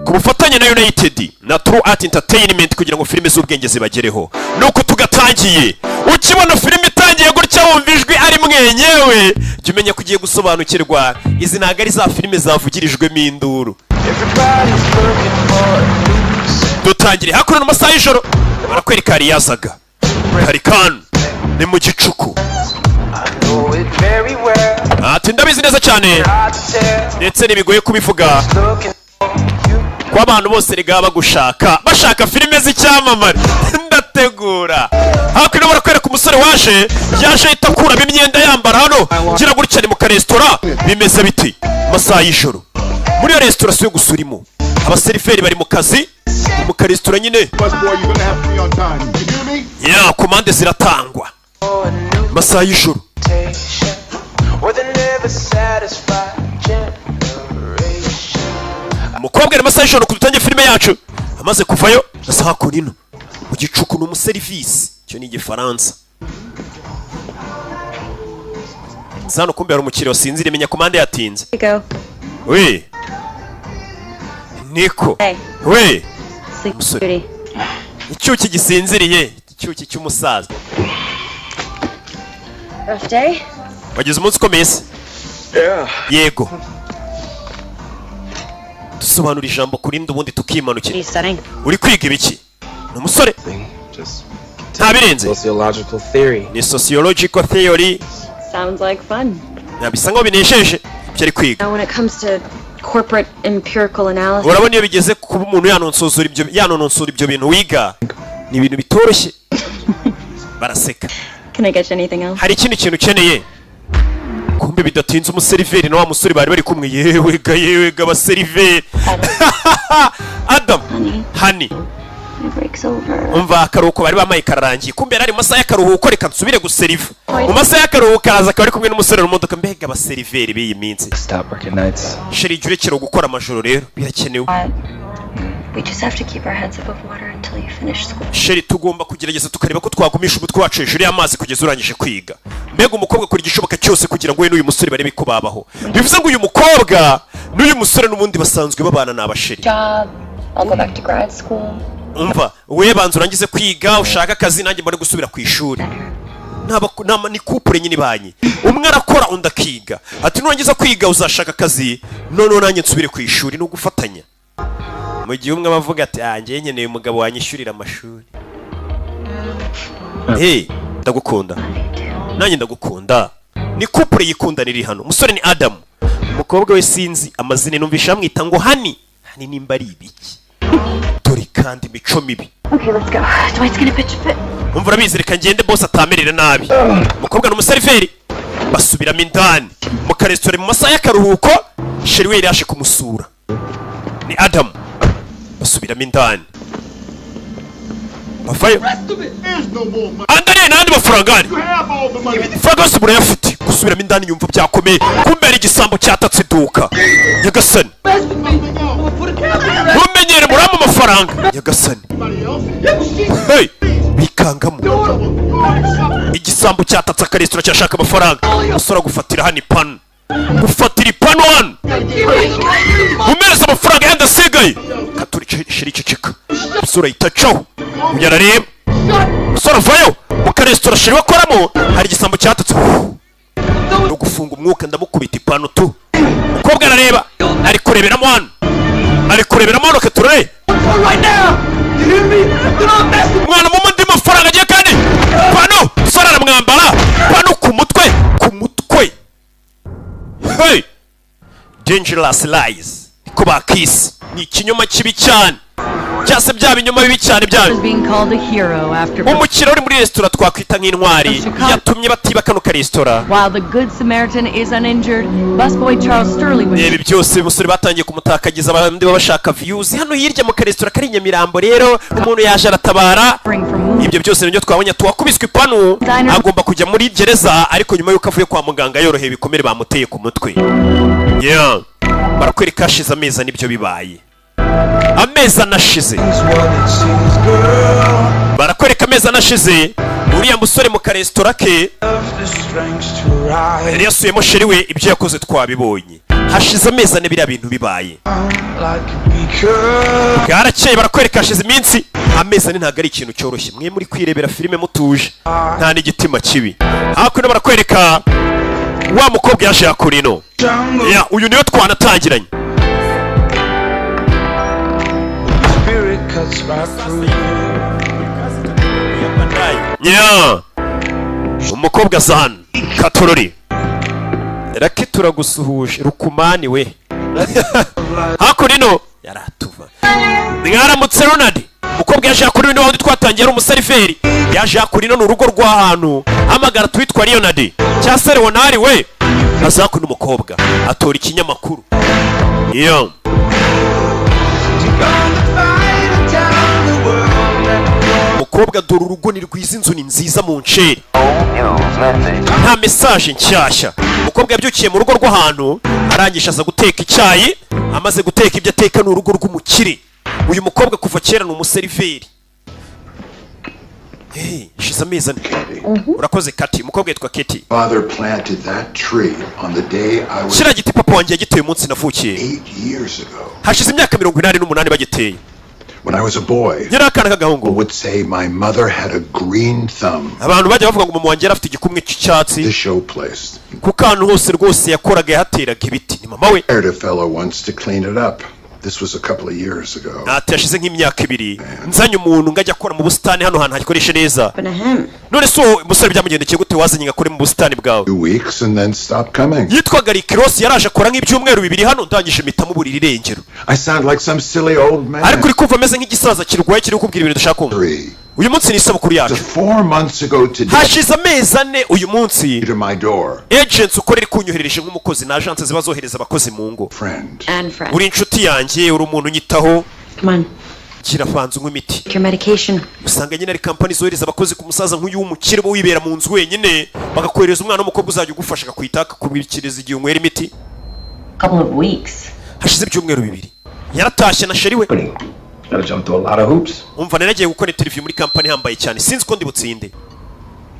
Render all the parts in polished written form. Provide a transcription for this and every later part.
ku bufatanye na United na True Art Entertainment kugira ngo filime z'ubwenge zibagereho. Nuko tugatangiye ukibona filime itangiye gutya wumva ijwi ari mwenyewe jya umenya ko ugiye gusobanukirwa izi ntago ari za filime zavugirijwemo induru. Dutangire hakuno n'amasaha y'ijoro barakwereka hari yazaga hari kan ni mu gicuku ati ndabizi neza cyane ndetse nibigoye kubivuga kwa abantu bose rega bagushaka bashaka filime z'icyamamare ndategura hakuno barakwereka umusore waje yaje itakuramo imyenda yambara hano gira gutya ni mu karesitora bimeze biti amasaha y'ijoro muri iyo resitora yo gusurimo abaseriferi bari mu kazi mu karesitora nyine ya komande ziratangwa amasaha y'ijoro umukobwa ari amasaha y'ijoro kudutangiye filime yacu amaze kuvayo asaha kurino mu gicuku n'umuserivisi cyo ni igifaransa zano kumbe hari umukiriya wasinzira imenya komande yatinze we niko we umusore icyuki gisinziriye icyuki cy'umusaza wagize umunsi ukomeye se yego dusobanura ijambo kurinda ubundi tukimanukira uri kwiga ibiki ni umusore nta birenze ni sociological theory bisa nkaho binesheje ibyo ari kwiga corporate empirical analysis. Urabona iyo bigeze kuba umuntu yanononsura ibyo bintu wiga ni ibintu bitoroshye baraseka. Can I get you anything else? Hari ikindi kintu ukeneye kumbe bidatinze umuseriveri na wa musore bari bari kumwe yewe ga baseriveri Adam honey umva akaruhuko bari bamaye kararangiye kumbe yari masaha y'akaruhuko reka nsubire guseriva mu masaha y'akaruhuko araza akaba ari kumwe n'umusore mu modoka mbega abaseriveri b'iyi minsi sheri jure kiro gukora amajoro rero birakenewe sheri tugomba kugerageza tukareba ko twagumisha umutwe wacu hejuru y'amazi kugeza urangije kwiga mbega umukobwa kuri igishoboka cyose kugira ngo we n'uyu musore barebe ko babaho bivuze ngo uyu mukobwa n'uyu musore n'ubundi basanzwe babana n'abasheri umva we banza urangize kwiga ushaka akazi nanjye mbone gusubira ku ishuri ni couple nyine banye umwe arakora undi akiga ati nurangiza kwiga uzashaka akazi none nanjye nsubire ku ishuri no gufatanya mu gihe umwe bavuga ati njye nkeneye umugabo wanyishyurira amashuri ndagukunda nanjye ndagukunda ni couple yikundana iri hano umusore ni Adam umukobwa we sinzi amazina numvisha amwita ngo hani nimba ari ibiki dore kandi imico mibi. Okay, let's go. Dwight's gonna pitch a fit. Umva urabizi reka ngende boss atamerera nabi. Umukobwa n'umuseriveri basubiramo indani mu karesitora mu masaha y'akaruhuko sheri we yashe kumusura ni Adam basubiramo indani bavayo andane nandi mafarangani fragos burayafite gusubiramo indani yumva byakomeye kumbe ari igisambo cyatatse duka nyagasani mumenyere murama amafaranga nyagasani bikangamo igisambo cyatatse akaresitora cyashaka amafaranga usora gufatira hano ipanu gufatira ipanu hano umereza amafaranga yandi asigaye katuri shiri ceceka usora itacaho uyarareba usora vayo mu karesitora shiri wakoramo hari igisambo cyatatse no gufunga umwuka ndamukubita ipanu tu umukobwa arareba ari kureberamo hano hano katurere mwana mu ndi mafaranga agiye kandi pano sora aramwambara pano ku mutwe hey dangerous lies niko bakisi ni ikinyoma kibi cyane cyase bya binyoma bibi cyane byawe umukiro uri muri restaurant twakwita nk'intwari yatumye batiba kano ka restaurant ibi byose umusore batangiye kumutakagiza abandi babashaka views hano hirya mu ka restaurant kari Nyamirambo rero umuntu yaje aratabara ibyo byose nibyo twabonye tuwakubiswe ipanu agomba kujya muri gereza ariko nyuma yuko avuye kwa muganga yoroheye bikomere bamuteye ku mutwe barakwereka ashize ameza nibyo bibaye ameza nashize barakwereka amezi anashize uriya musore mu karesitora ke yari yasuyemo sheri we, ibyo yakoze twabibonye. Hashize amezi ane biriya bintu bibaye, bwarakeye barakwereka hashize iminsi. Amezi ane ntabwo ari ikintu cyoroshye, mwe muri kwirebera filime mutuje nta n'igitima kibi. Hakuno barakwereka wa mukobwa yaje yakurino, uyu niyo twanatangiranye. Umukobwa Zan Katorori Raki turagusuhuje Rukumani we. Hakurino yaratuva. Mwaramutse Ronald. Umukobwa yaje yakurino aho twatangiye ari umuseriveri. Yaje yakurino n'urugo rw'ahantu. Hamagara twitwa Leonard. Cyasere wonari we. Azaku n'umukobwa atora ikinyamakuru. Umukobwa dore urugo ni rwiza, inzu ni nziza mu nceri. Nta message nshyashya. Umukobwa yabyukiye mu rugo rw'ahantu arangisha aza guteka icyayi. Amaze guteka ibyo ateka n'urugo rw'umukire. Uyu mukobwa kuva kera ni umuseriveri. She's amazing. Urakoze Kati. Umukobwa yitwa Keti. Father planted that tree on the day I was Shira giti papa wanjye yagiteye umunsi navukiye. 8 years ago. Hashize imyaka 88 bagiteye. When I was a boy, would say my mother had a green thumb. Abantu bajya bavuga ngo mama wanjye afite igikumwe cy'icyatsi. The show place. Kukantu hose rwose yakoraga yahateraga ibiti. Ni mama we. I hired a fellow once to clean it up. This was a couple of years ago. Yashize nk'imyaka 2 nzanye umuntu ngajya akora mu bustani hano hantu hakikoresha neza. None so umusore byamugendekeye gute wazanye ngakore mu bustani bwawe? 2 weeks and then stop coming. Yitwaga Rikiros yaraje akora nk'ibyumweru 2 hano ndangije mitamo buriri irengero. I sound like some silly old man. Ariko uri kumva ameze nk'igisaza kirwaye kiri kubwira ibintu dushaka kumva. Uyu munsi ni isabukuru yacu. 4 months ago today. Hashize amezi ane uyu munsi. To my door. Agents ukorera kunyoherereje nk'umukozi na agents zibazohereza abakozi mu ngo. Friend. Uri inshuti yanjye, uri umuntu nyitaho. Come on. Kiravanze nk'imiti. Your medication. Usanga nyine ari company zohereza abakozi ku musaza nk'uyu w'umukire bo wibera mu nzu wenyine, bagakohereza umwana w'umukobwa uzajya ugufasha akakwitaka kubirikiriza igihe unywera imiti. Couple of weeks. Hashize ibyumweru 2. Yaratashye na sheri we. Gotta jump through a lot of hoops. Umva naragiye gukora interview muri company hambaye cyane. Sinzi ko ndi butsinde.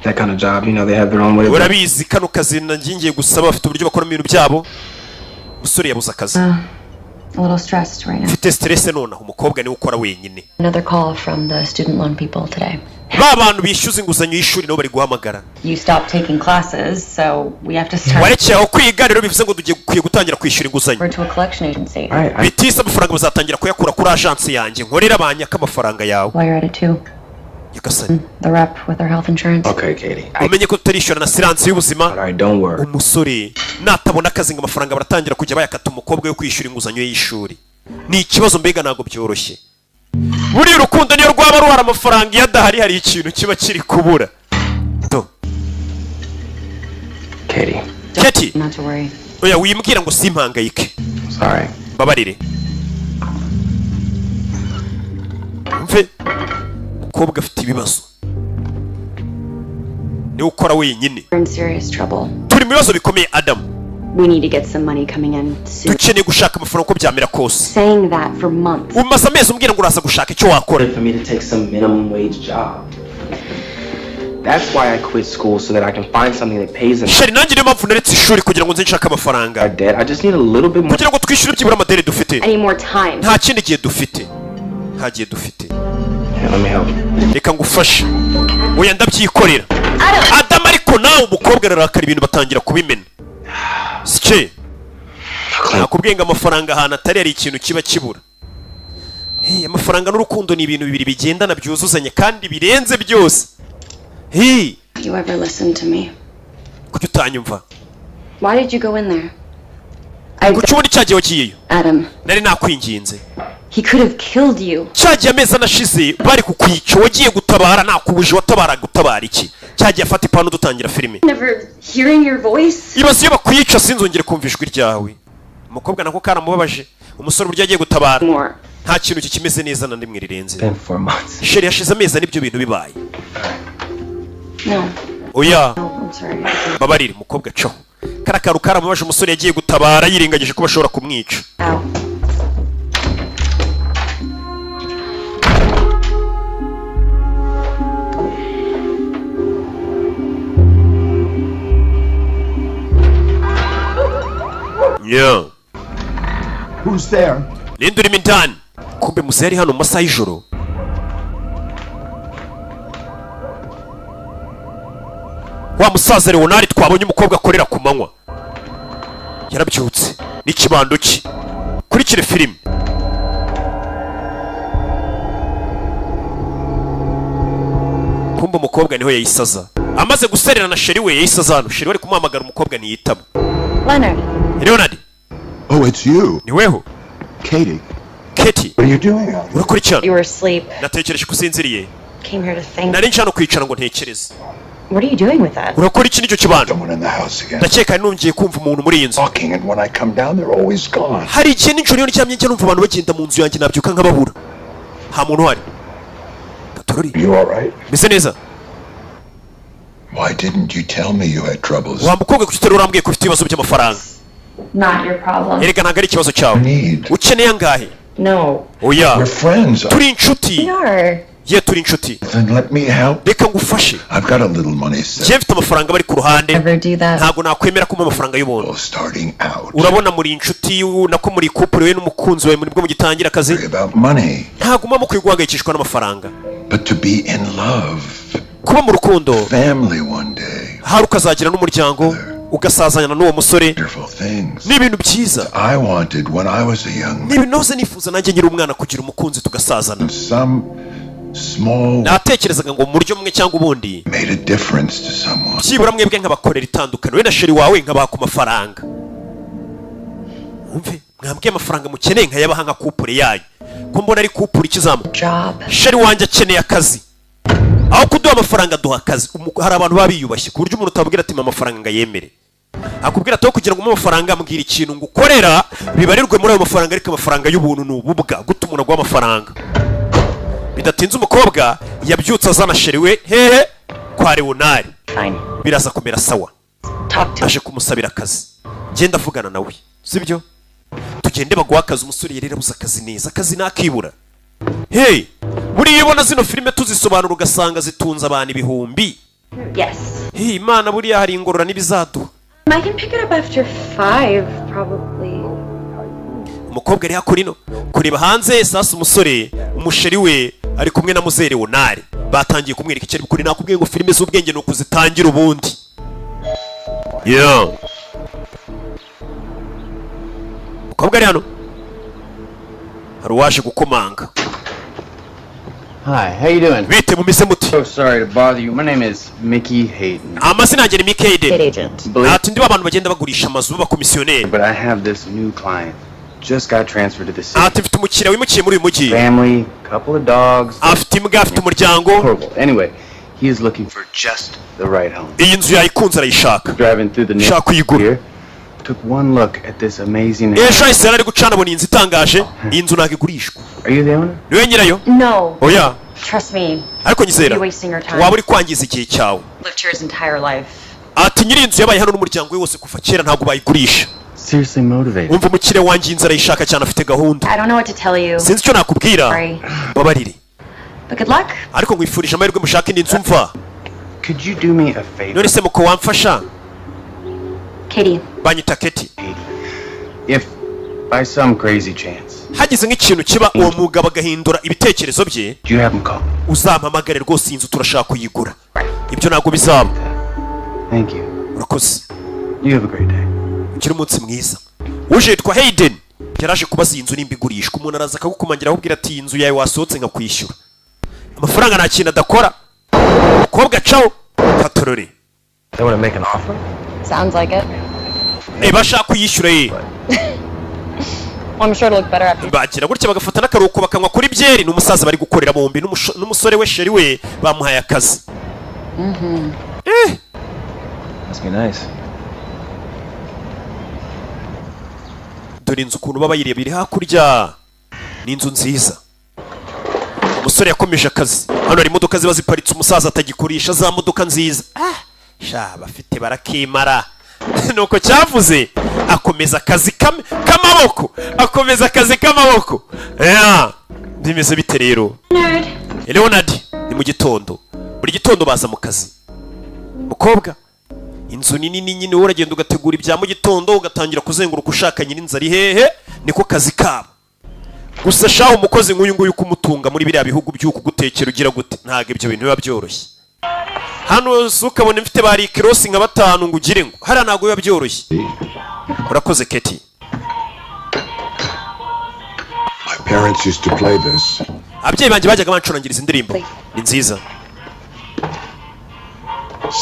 That kind of job, you know, they have their own way. Urabizi kano kazi nangiye gusaba bafite uburyo bakora ibintu byabo. Musore yabuze akazi. A little stressed right now. Mfite stress none umukobwa ni ukora wenyine. Another call from the student loan people today. Babantu bishyuza inguzanyo y'ishuri no bari guhamagara. You stopped taking classes, so we have to start. Warekeye kwiga rero bivuze ngo tugiye gutangira kwishyura inguzanyo. We're to a collection agency. Bitisa amafaranga bazatangira kuyakura kuri agence yanjye nkorera abanyaka amafaranga yawe. Why you're at it too? Yakasani. The rep with our health insurance. Okay, Katie. Umenye ko tutarishura na silence y'ubuzima. Alright, don't worry. Umusore natabona akazi ngo amafaranga baratangira kujya bayakata umukobwa yo kwishyura inguzanyo y'ishuri. Ni ikibazo mbega nago byoroshye. Buri urukundo niyo rwaba ruhara amafaranga yadahari hari ikintu kiba kiri kubura. Katie. Not to worry. Oya wimbwira ngo simpangayike. Sorry. Babarire. Mve mukobwa afite ibibazo. Ni ukora wenyine. We're in serious trouble. Turi mu bibazo bikomeye Adam. We need to get some money coming in soon. Dukeneye gushaka amafaranga uko byamera kose. Saying that for months. Umaze amezi umbwira ngo uraza gushaka icyo wakora. For me to take some minimum wage job. That's why I quit school so that I can find something that pays enough. Sheri nanjye niyo mpamvu naretse ishuri kugira ngo nze nshaka amafaranga. I just need a little bit more. Kugira ngo twishyure byibura amadeni dufite. I need more time. Nta kindi gihe dufite. Nta gihe dufite. Let me help. Reka ngufashe. Oya ndabyikorera. Adam ariko nawe umukobwa ararakara ibintu batangira kubimena. Sike. Nakubwiye ngo amafaranga ahantu atari ari ikintu kiba kibura. Amafaranga n'urukundo ni ibintu bibiri bigendana byuzuzanye kandi birenze byose. You ever listen to me? Kuki utanyumva? Why did you go in there? Kuki ubundi cyagiye wagiyeyo? Adam. Nari nakwinginze. He could have killed you. Cyagiye amezi anashize bari kukwica wagiye gutabara nakubuje watabara gutabara iki? Cyagiye afata ipanu dutangira filime. Never hearing your voice. Ibaze iyo bakwica sinzongere kumva ijwi ryawe. Umukobwa nako karamubabaje. Umusore buryo agiye gutabara. Nta kintu kikimeze neza na ndimwe rirenze. Sheri yashize amezi n'ibyo bintu bibaye. No. Oya. I'm sorry. Babarire umukobwa cyo. Karakaru karamubaje umusore yagiye gutabara yirengagije ko bashobora kumwica. Who's there? ninde urimo indani kumbe muzehe ari hano mu masaha y'ijoro wa musaza Leonard twabonye umukobwa akorera ku manywa yarabyutse n'ikibando cye kurikire filime kumbe umukobwa niho yayisaza amaze guserera na sheri we yayisaza hano sheri wari kumuhamagara umukobwa ntiyitaba Leonard Oh, it's you. ni weho Katie. Katie What are you doing? urakurikirana You were asleep. natekereje ko usinziriye Came here to think. nari nshano kwicara ngo ntekereze What are you doing with that? urakora iki n'icyo kibando Someone in the house again. ndakeka nungiye kumva umuntu muri iyi nzu Talking, and when I come down, they're always gone. hari igihe nijoro iyo ndyamye njya numva abantu bagenda mu nzu yanjye nabyuka nkababura nta muntu uhari gatorori You all right? meze neza Why didn't you tell me you had troubles? wa mukobwa kuki utari urambwiye ko ufite ibibazo by'amafaranga Not your problem. erega ntabwo ari ikibazo cyawe Need. ukeneye angahe No. oya We're friends. turi inshuti We are. ye turi inshuti Then let me help. reka ngufashe I've got a little money set. njye mfite amafaranga bari ku ruhande Ever do that? ntabwo nakwemera kumpa amafaranga y'ubuntu Starting out. urabona muri inshuti nako muri couple we n'umukunzi wawe muri bwo mugitangira akazi Worry about money. ntabwo muba mukwiye guhangayikishwa n'amafaranga But to be in love. kuba mu rukundo Family one day. hari ukazagira n'umuryango ugasazanya n'uwo musore Wonderful things. ni ibintu byiza I wanted when I was a young ni man. ibintu nahoze nifuza nanjye nyiri umwana kugira umukunzi tugasazana Some small natekerezaga ngo mu buryo bumwe cyangwa ubundi made a difference to someone. byibura mwebwe nkabakorera itandukano we na sheri wawe nkabaha ku mafaranga umve mwambwiye amafaranga mukeneye nkayabaha nka kupure yanyu ko mbona ari kupure ikizamuka Job. sheri wanjye akeneye akazi aho kuduha amafaranga duha akazi hari abantu baba biyubashye ku buryo umuntu utabwira ati mpa amafaranga ngo ayemere akubwira ati aho kugira ngo umpe amafaranga ambwira ikintu ngo ukorera bibarirwe muri ayo mafaranga ariko amafaranga y'ubuntu ni ububwa guta umuntu aguha amafaranga bidatinze umukobwa yabyutse azana sheri we hehe kwa Leonard Fine. biraza kumera sawa Talk to aje kumusabira akazi genda avugana nawe sibyo tugende baguha akazi umusore yari yarabuze akazi neza akazi nakibura hey buriya ubona zino filime tuzisobanura ugasanga zitunze abantu ibihumbi Yes. hey imana buriya hari ingorora n'ibizaduha I can pick it up after 5, probably. umukobwa ari hakurino kureba hanze sasa umusore umusheri we ari kumwe na muzere Leonard batangiye kumwereka icyo ari kuri nakubwiye ngo filime z'ubwenge ni ukuzitangira ubundi yeah umukobwa ari hano hari uwaje gukomanga Hi, how you doing? bite mumeze muti So sorry to bother you. My name is Mickey Hayden. amazina yanjye ni Mickey Hayden Agent. ati ndi abantu bagenda bagurisha amazu b'abakomisiyoneri But I have this new client. Just got transferred to the city. ati mfite umukiriya wimukiye muri uyu mujyi Family, couple of dogs. afite imbwa afite umuryango Horrible. Anyway, he is looking for just the right home. iyi nzu yayikunze arayishaka Driving through the Shaka uyigura. here, took one look at this amazing ejo house. ahise yari ari gucana abona iyi nzu itangaje iyi nzu ntabwo igurishwa Are you the owner? niwe nyirayo No. oya Trust me. ariko nyizera You're wasting your time. waba uri kwangiza igihe cyawe Lived here his entire life. ati nyiri inzu yabaye hano n'umuryango we wose kuva kera ntabwo bayigurisha Seriously motivated. wumva umukire wanjye inzu arayishaka cyane afite gahunda I don't know what to tell you. sinzi icyo nakubwira Sorry. babarire But good luck. ariko nkwifurije amahirwe mushaka indi nzu mva Could you do me a favor? none se muko wamfasha Katie. banyita Keti If by some crazy chance, hagize nk'ikintu kiba uwo mugabo agahindura ibitekerezo bye do you have him call? uzampamagare rwose iyi nzu turashaka kuyigura ibyo ntabwo bizaba Thank you. urakoze You have a great day. ugire umunsi mwiza uje yitwa Hayden yaraje kubaza iyi nzu nimba igurishwa umuntu araza akagukumangira akubwira ati iyi nzu yawe wasohotse nkakwishyura amafaranga nta kintu adakora umukobwa cawo katorore They want to make an offer? Sounds like it. bashaka kuyishyura ye Well, I'm sure it'll look better after. bagira gutya bagafata n'akaruhuko bakanywa kuri byeri n'umusaza bari gukorera bombi n'umusore we sheri we bamuhaye akazi Must be nice. dore inzu ukuntu baba bayireba iri hakurya ni inzu nziza umusore yakomeje akazi hano hari imodoka ziba ziparitse umusaza atagikoresha za modoka nziza sha bafite barakimara nuko cyavuze akomeza akazi k'amaboko akomeza akazi k'amaboko bimeze bite rero Leonard ni mu gitondo buri gitondo baza mu kazi mukobwa inzu nini nyine wowe uragenda ugategura ibya mu gitondo ugatangira kuzenguruka ushaka nyirinzu ari hehe niko kazi kabo gusa shaho umukozi nk'uyu nguyu kumutunga muri biriya bihugu by'uku gutekera ugira gute ntabwo ibyo bintu biba byoroshye hano ukabona mfite bari kirosi nka 5 ngo ugire ngo hara ntabwo biba byoroshye urakoze Keti. My parents used to play this. Ababyeyi banjye bajyaga bancurangiriza indirimbo ni nziza.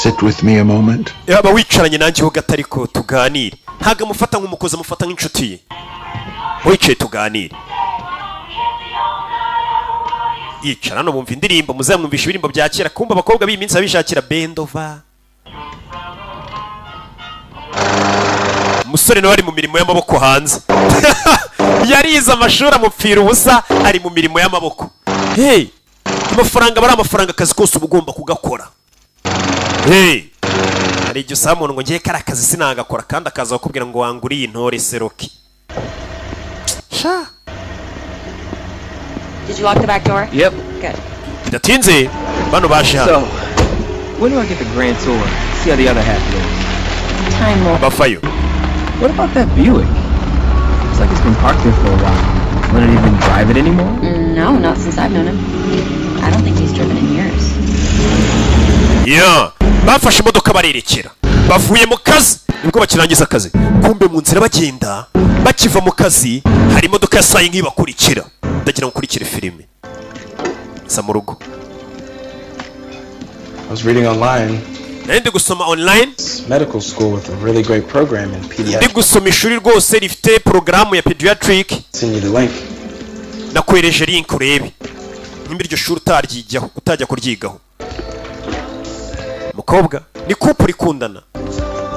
Sit with me a moment. Yaba wicaranye nanjye ho gatariko tuganire ntaga mufata nk'umukozi amufata nk'inshuti ye wicaye tuganire yicara no bumva indirimbo muzamwumvisha ibirimbo bya kera kumba abakobwa b'iminsi babishakira bendova umusore nawe ari mu mirimo y'amaboko hanze yarize amashuri amupfira ubusa ari mu mirimo y'amaboko hey amafaranga bari amafaranga akazi kose uba ugomba kugakora hey hari igihe usaba umuntu ngo ngiye kari akazi sinagakora kandi akaza bakubwira ngo wanguriye intore seroki sha. Did you lock the back door? Yep. Good. Bidatinze bano baje hano. So, when do I get the grand tour? See how the other half lives. Time will. Bafayo. What about that Buick? Looks like it's been parked there for a while. Wouldn't even drive it anymore? No, not since I've known him. I don't think he's driven in years. Yeah. Bafashe imodoka barerekera. Bavuye mu kazi. Nibwo bakirangiza akazi. Kumbe mu nzira bagenda. Bakiva mu kazi hari imodoka yasaye nk'ibakurikira. Ndagira nkurikire filime. Sa mu rugo. I was reading online. Ndi gusoma online. Medical school with a really great program in pediatrics. Ndi gusoma ishuri rwose rifite programu ya pediatric. Send you the link. Nakwereje link urebe. Nimba iryo shuri utaryigaho utajya kuryigaho. Mukobwa ni couple ikundana.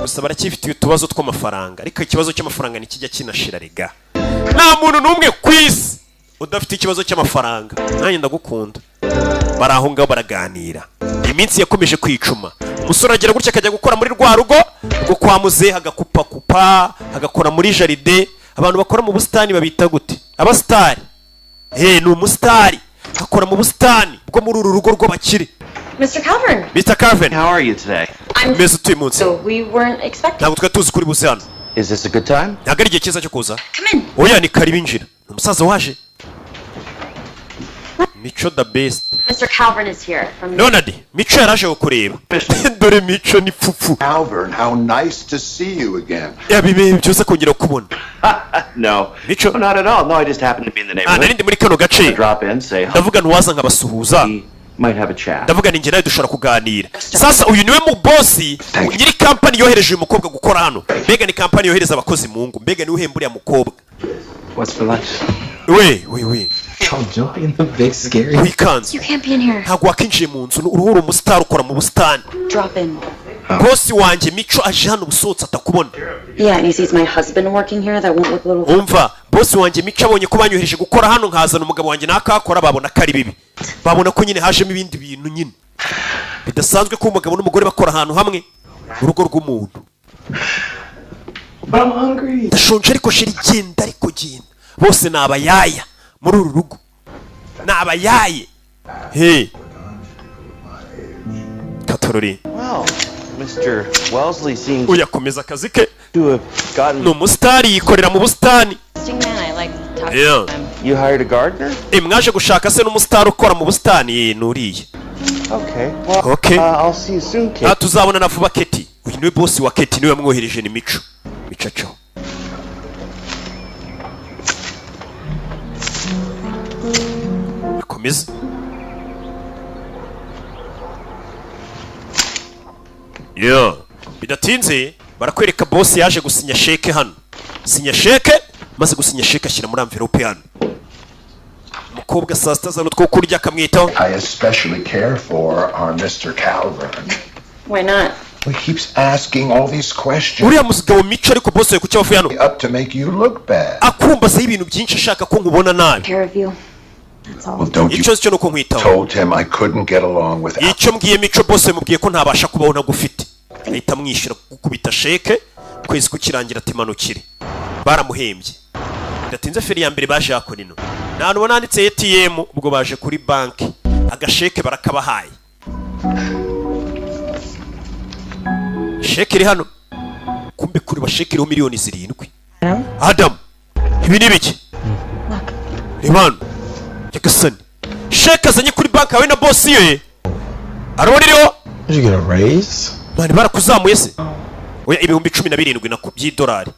Gusa baracyifitiye utubazo tw'amafaranga ariko ikibazo cy'amafaranga nikijya kinashira rega. Nta muntu numwe kwisi udafite ikibazo cy'amafaranga. Nanjye ndagukunda. Baraho ngaho baraganira. Iminsi yakomeje kwicuma. Umusore agira gutya akajya gukora muri rwa rugo rwo kwa muze hagakupa kupa hagakora muri jaride. Abantu bakora mu busitani babita gute? Abastari. Ni umusitari akora mu busitani bwo muri uru rugo rw'abakire. Mr. Calvin. Mr. Calvin. How are you today? I'm so we weren't expecting. Ntabwo twari tuzi kuri buze hano. Is this a good time? Ntabwo ari igihe cyiza cyo kuza. Come in. Oya ni kari binjira. Umusaza waje. Micho the best. Mr. Calvin is here from Leonard, Micho yaraje gukureba. Dore Micho ni pfufu. Calvin, how nice to see you again. Ya bibe byose kongera kubona. No. Micho. Not at all. No, I just happened to be in the neighborhood. Narindi muri kano gace. Drop in, say hi. Ndavuga nwaza nkabasuhuza. Might have a chat. Ndavuga ninjye nawe dushobora kuganira. Sasa uyu niwe mu boss nyiri company yohereje uyu mukobwa gukora hano. Mbega ni company yohereza abakozi mu ngo. Mbega ni uhemburiya mukobwa. What's for lunch? We. Oh, Joy in the big scary. We can't. You can't be in here. Ntabwo wakinjiye mu nzu uruhura umustar ukora mu busitani. Drop in. Boss wanjye Micho aje hano busotsa atakubona. Yeah, and he sees my husband working here. That won't look a little. Umva, boss wanjye Micho abonye ko banyohereje gukora hano nkazana umugabo wanjye nakakora babona kari bibi. Babona ko nyine hajemo ibindi bintu nyine. Bidasanzwe ko umugabo n'umugore bakora ahantu hamwe urugo rw'umuntu. I'm hungry. Ndashonje ariko shiri genda ariko genda. Bose nabayaya muri uru rugo. Nabayaye. Katorori. Well, Mr. Wellesley seems Uyakomeza akazi ke. to have gotten. No mustari yikorera mu busitani. Man, I like talking Yeah. to him. You hired a gardener? Mwaje gushaka se n'umustari ukora mu busitani nuriye. Okay. Well, Okay. I'll see you soon, kid. Tuzabona na vuba Keti. Uyu niwe boss wa Keti niwe yamwohereje ni Micho. Micacho. Komeza. Yeah. Bidatinze barakwereka boss yaje gusinya sheke hano. Sinya sheke maze gusinya sheke ashyira muri envelope hano. Mukobwa saa sita zano two kurya akamwitaho. I especially care for our Mr. Calvin. Why not? He keeps asking all these questions. Uriya mugabo Micho ariko boss we kucyo bavuye hano. Up to make you look bad. Akumbaza ibintu byinshi ashaka ko nkubona nabi. Care of you. That's all. Well, don't you Icyo cyo nuko nkwitaho. told him I couldn't get along without. Icyo mbwiye Micho boss mubwiye ko ntabasha kubaho ntagufite. Ahita mwishyura gukubita sheke kwezi kukirangira ati manukire. Baramuhembye. Bidatinze feri ya mbere baje yakora ino. Nanu bananditse ATM ubwo baje kuri banki. Agasheke barakabahaye. sheke iri hano kumbe kuri basheke iriho miliyoni 7. Adam ibi ni biki ribano yakasani sheke azanye kuri bank yawe na boss ye arabona iriho Did you get a raise? Mani barakuzamuye se oya ibihumbi 17 nako by'idolari.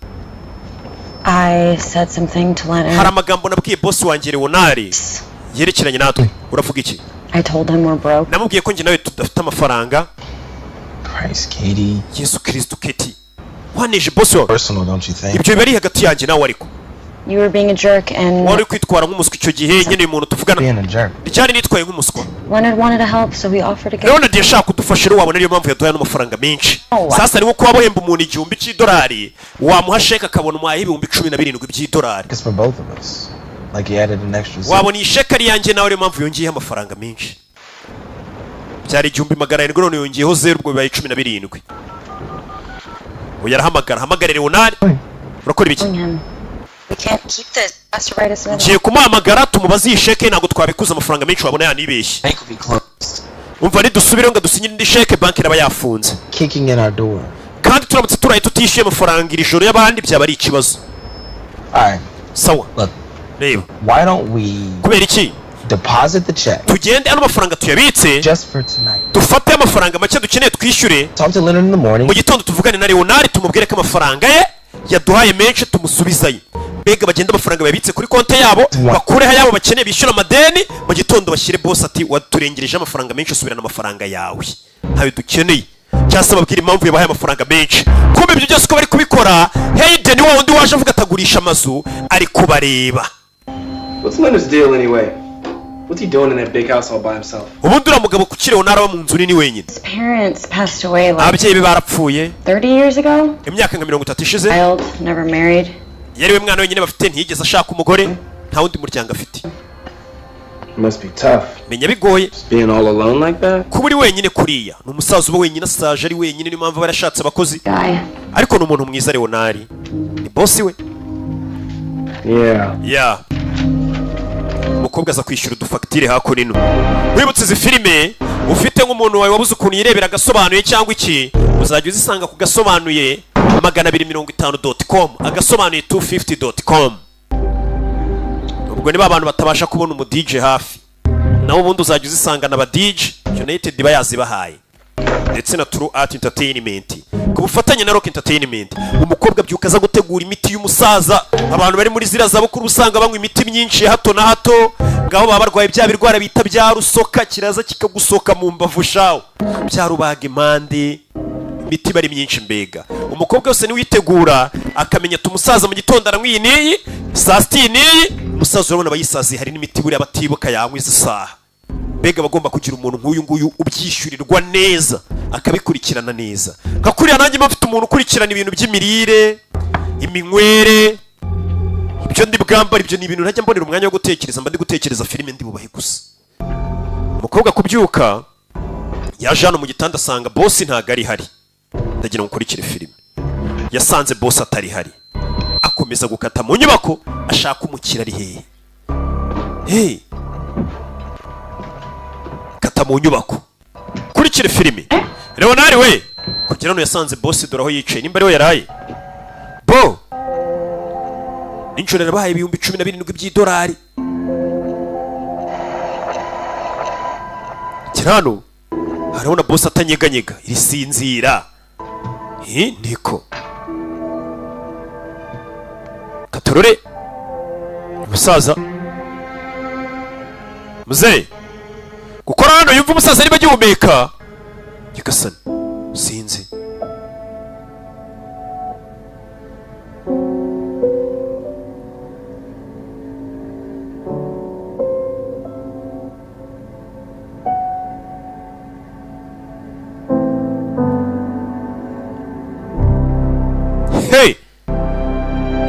I said something to Leonard. Hari amagambo nabwiye boss wanjye Leonard yerekeranye natwe. Uravuga iki? I told him we're broke. Namubwiye ko njye nawe tudafite amafaranga. Christ, Katie. Yesu Kristo Katie. Waneje boss wawe. Personal, don't you think? Ibyo bari hagati yanjye nawe ariko. You were being a jerk and wari kwitwara nk'umuswa icyo gihe nyene umuntu tuvugana. Being a jerk. Bijyane nitwaye nk'umuswa. Leonard wanted to help, so we offered to get. Leonard yashaka kudufasha rero wabona niyo mpamvu yaduhaye n'amafaranga menshi. Sasa ni uko wabohemba umuntu igihumbi cy'idolari wamuha sheke akabona umuhaye ibihumbi 17 by'idolari. It's for both of us. Like he added an extra. Wabona isheke ari yanjye nawe niyo mpamvu yongiyeho amafaranga menshi. Byari 1700 none yongiyeho 0 ubwo bibaye 17. Uyarahamagara Leonard. Urakora ibiki? We can't keep this. Has to write us in. Ngiye kumuhamagara tumubaze iyi sheke ntago twabikuza amafaranga menshi wabona yanibeshye. Bank will be closed. Umva nidusubire ngo dusinyire indi sheke banki iraba yafunze. Kicking in our door. Kandi turamutse turaye tutishyuye amafaranga iri joro y'abandi byaba ari ikibazo. Alright. Sawa. Look. Reba. Why don't we kubera iki? Deposit the check. Tugende ano mafaranga tuyabitse. Just for tonight. Dufate amafaranga make dukeneye twishyure. Talk to Leonard in the morning. Mu gitondo tuvugane na Leonard tumubwire ko amafaranga ye yaduhaye menshi tumusubizayo. Bega bagenda amafaranga babitse kuri konte yabo bakureho yabo bakeneye bishyura amadeni mu gitondo bashyire boss ati waturengereje amafaranga menshi usubirana amafaranga yawe ntawe dukeneye cyangwa babwira impamvu yabahaye amafaranga menshi kumbe ibyo byose ko bari kubikora Hayden wa undi waje avuga atagurisha amazu ari kubareba. What's Leonard's deal anyway? What's he doing in that big house all by himself? Ubundi ura mugabo kukire onara mu nzu nini wenyine. His parents passed away like ababyeyi be barapfuye 30 years ago. Imyaka nka 30 ishize. Child, never married. Yari we mwana wenyine bafite ntiyigeze ashaka umugore nta wundi muryango afite. Must be tough. Menya bigoye. Being all alone like that? Kuba uri wenyine kuriya ni umusaza uba wenyine asaje ari wenyine niyo mpamvu barashatse abakozi. Ariko ni umuntu mwiza Leonard. Ni boss we. Yeah. Umukobwa aza kwishyura udufagitire hakurino. Wibutse izi filime ufite nk'umuntu wawe wabuze ukuntu yirebera agasobanuye cyangwa iki uzajya uzisanga ku gasobanuye 250.com agasobanuye 250.com. Ubwo niba abantu batabasha kubona umu DJ hafi naho ubundi uzajya uzisanga na ba DJ United bayazibahaye ndetse na True Art Entertainment ku bufatanye na Rock Entertainment. Umukobwa byuka aza gutegura imiti y'umusaza abantu bari muri zira zabukuru usanga banywa imiti myinshi hato na hato ngaho baba barwaye bya birwara bita bya rusoka kiraza kikagusoka mu mbavu shawo bya rubaga impande imiti bari myinshi mbega. Umukobwa wese ni witegura akamenya tumusaza mu gitondo aranywi niyi saa 6 niyi umusaza urabona abayisazi hari n'imiti buri abatibuka yanywa izi saha. Bega bagomba kugira umuntu nk'uyu nguyu ubyishyurirwa neza akabikurikirana neza. Ngakuriya nanjye mfite umuntu ukurikirana ibintu by'imirire iminywere ibyo ndi bwambara ibyo ni ibintu ntajya mbonera umwanya wo gutekereza mba ndi gutekereza filime ndi bubahe gusa. Umukobwa kubyuka yaje hano mu gitanda asanga boss ntago ari hari ndagira gukurikira filime yasanze boss atari hari akomeza gukata mu nyubako ashaka umukira ari hehe. Hey kata mu nyubako kurikira filime Leonard we kugira no yasanze boss dore aho yicaye nimba ari we yaraye bo ninjoro nabahaye ibihumbi 17 by'idolari. Kirano harabona boss atanyeganyega irisinzira niko katorore umusaza muzehe gukora hano yumva umusaza niba agihumeka nyagasani sinzi. Hey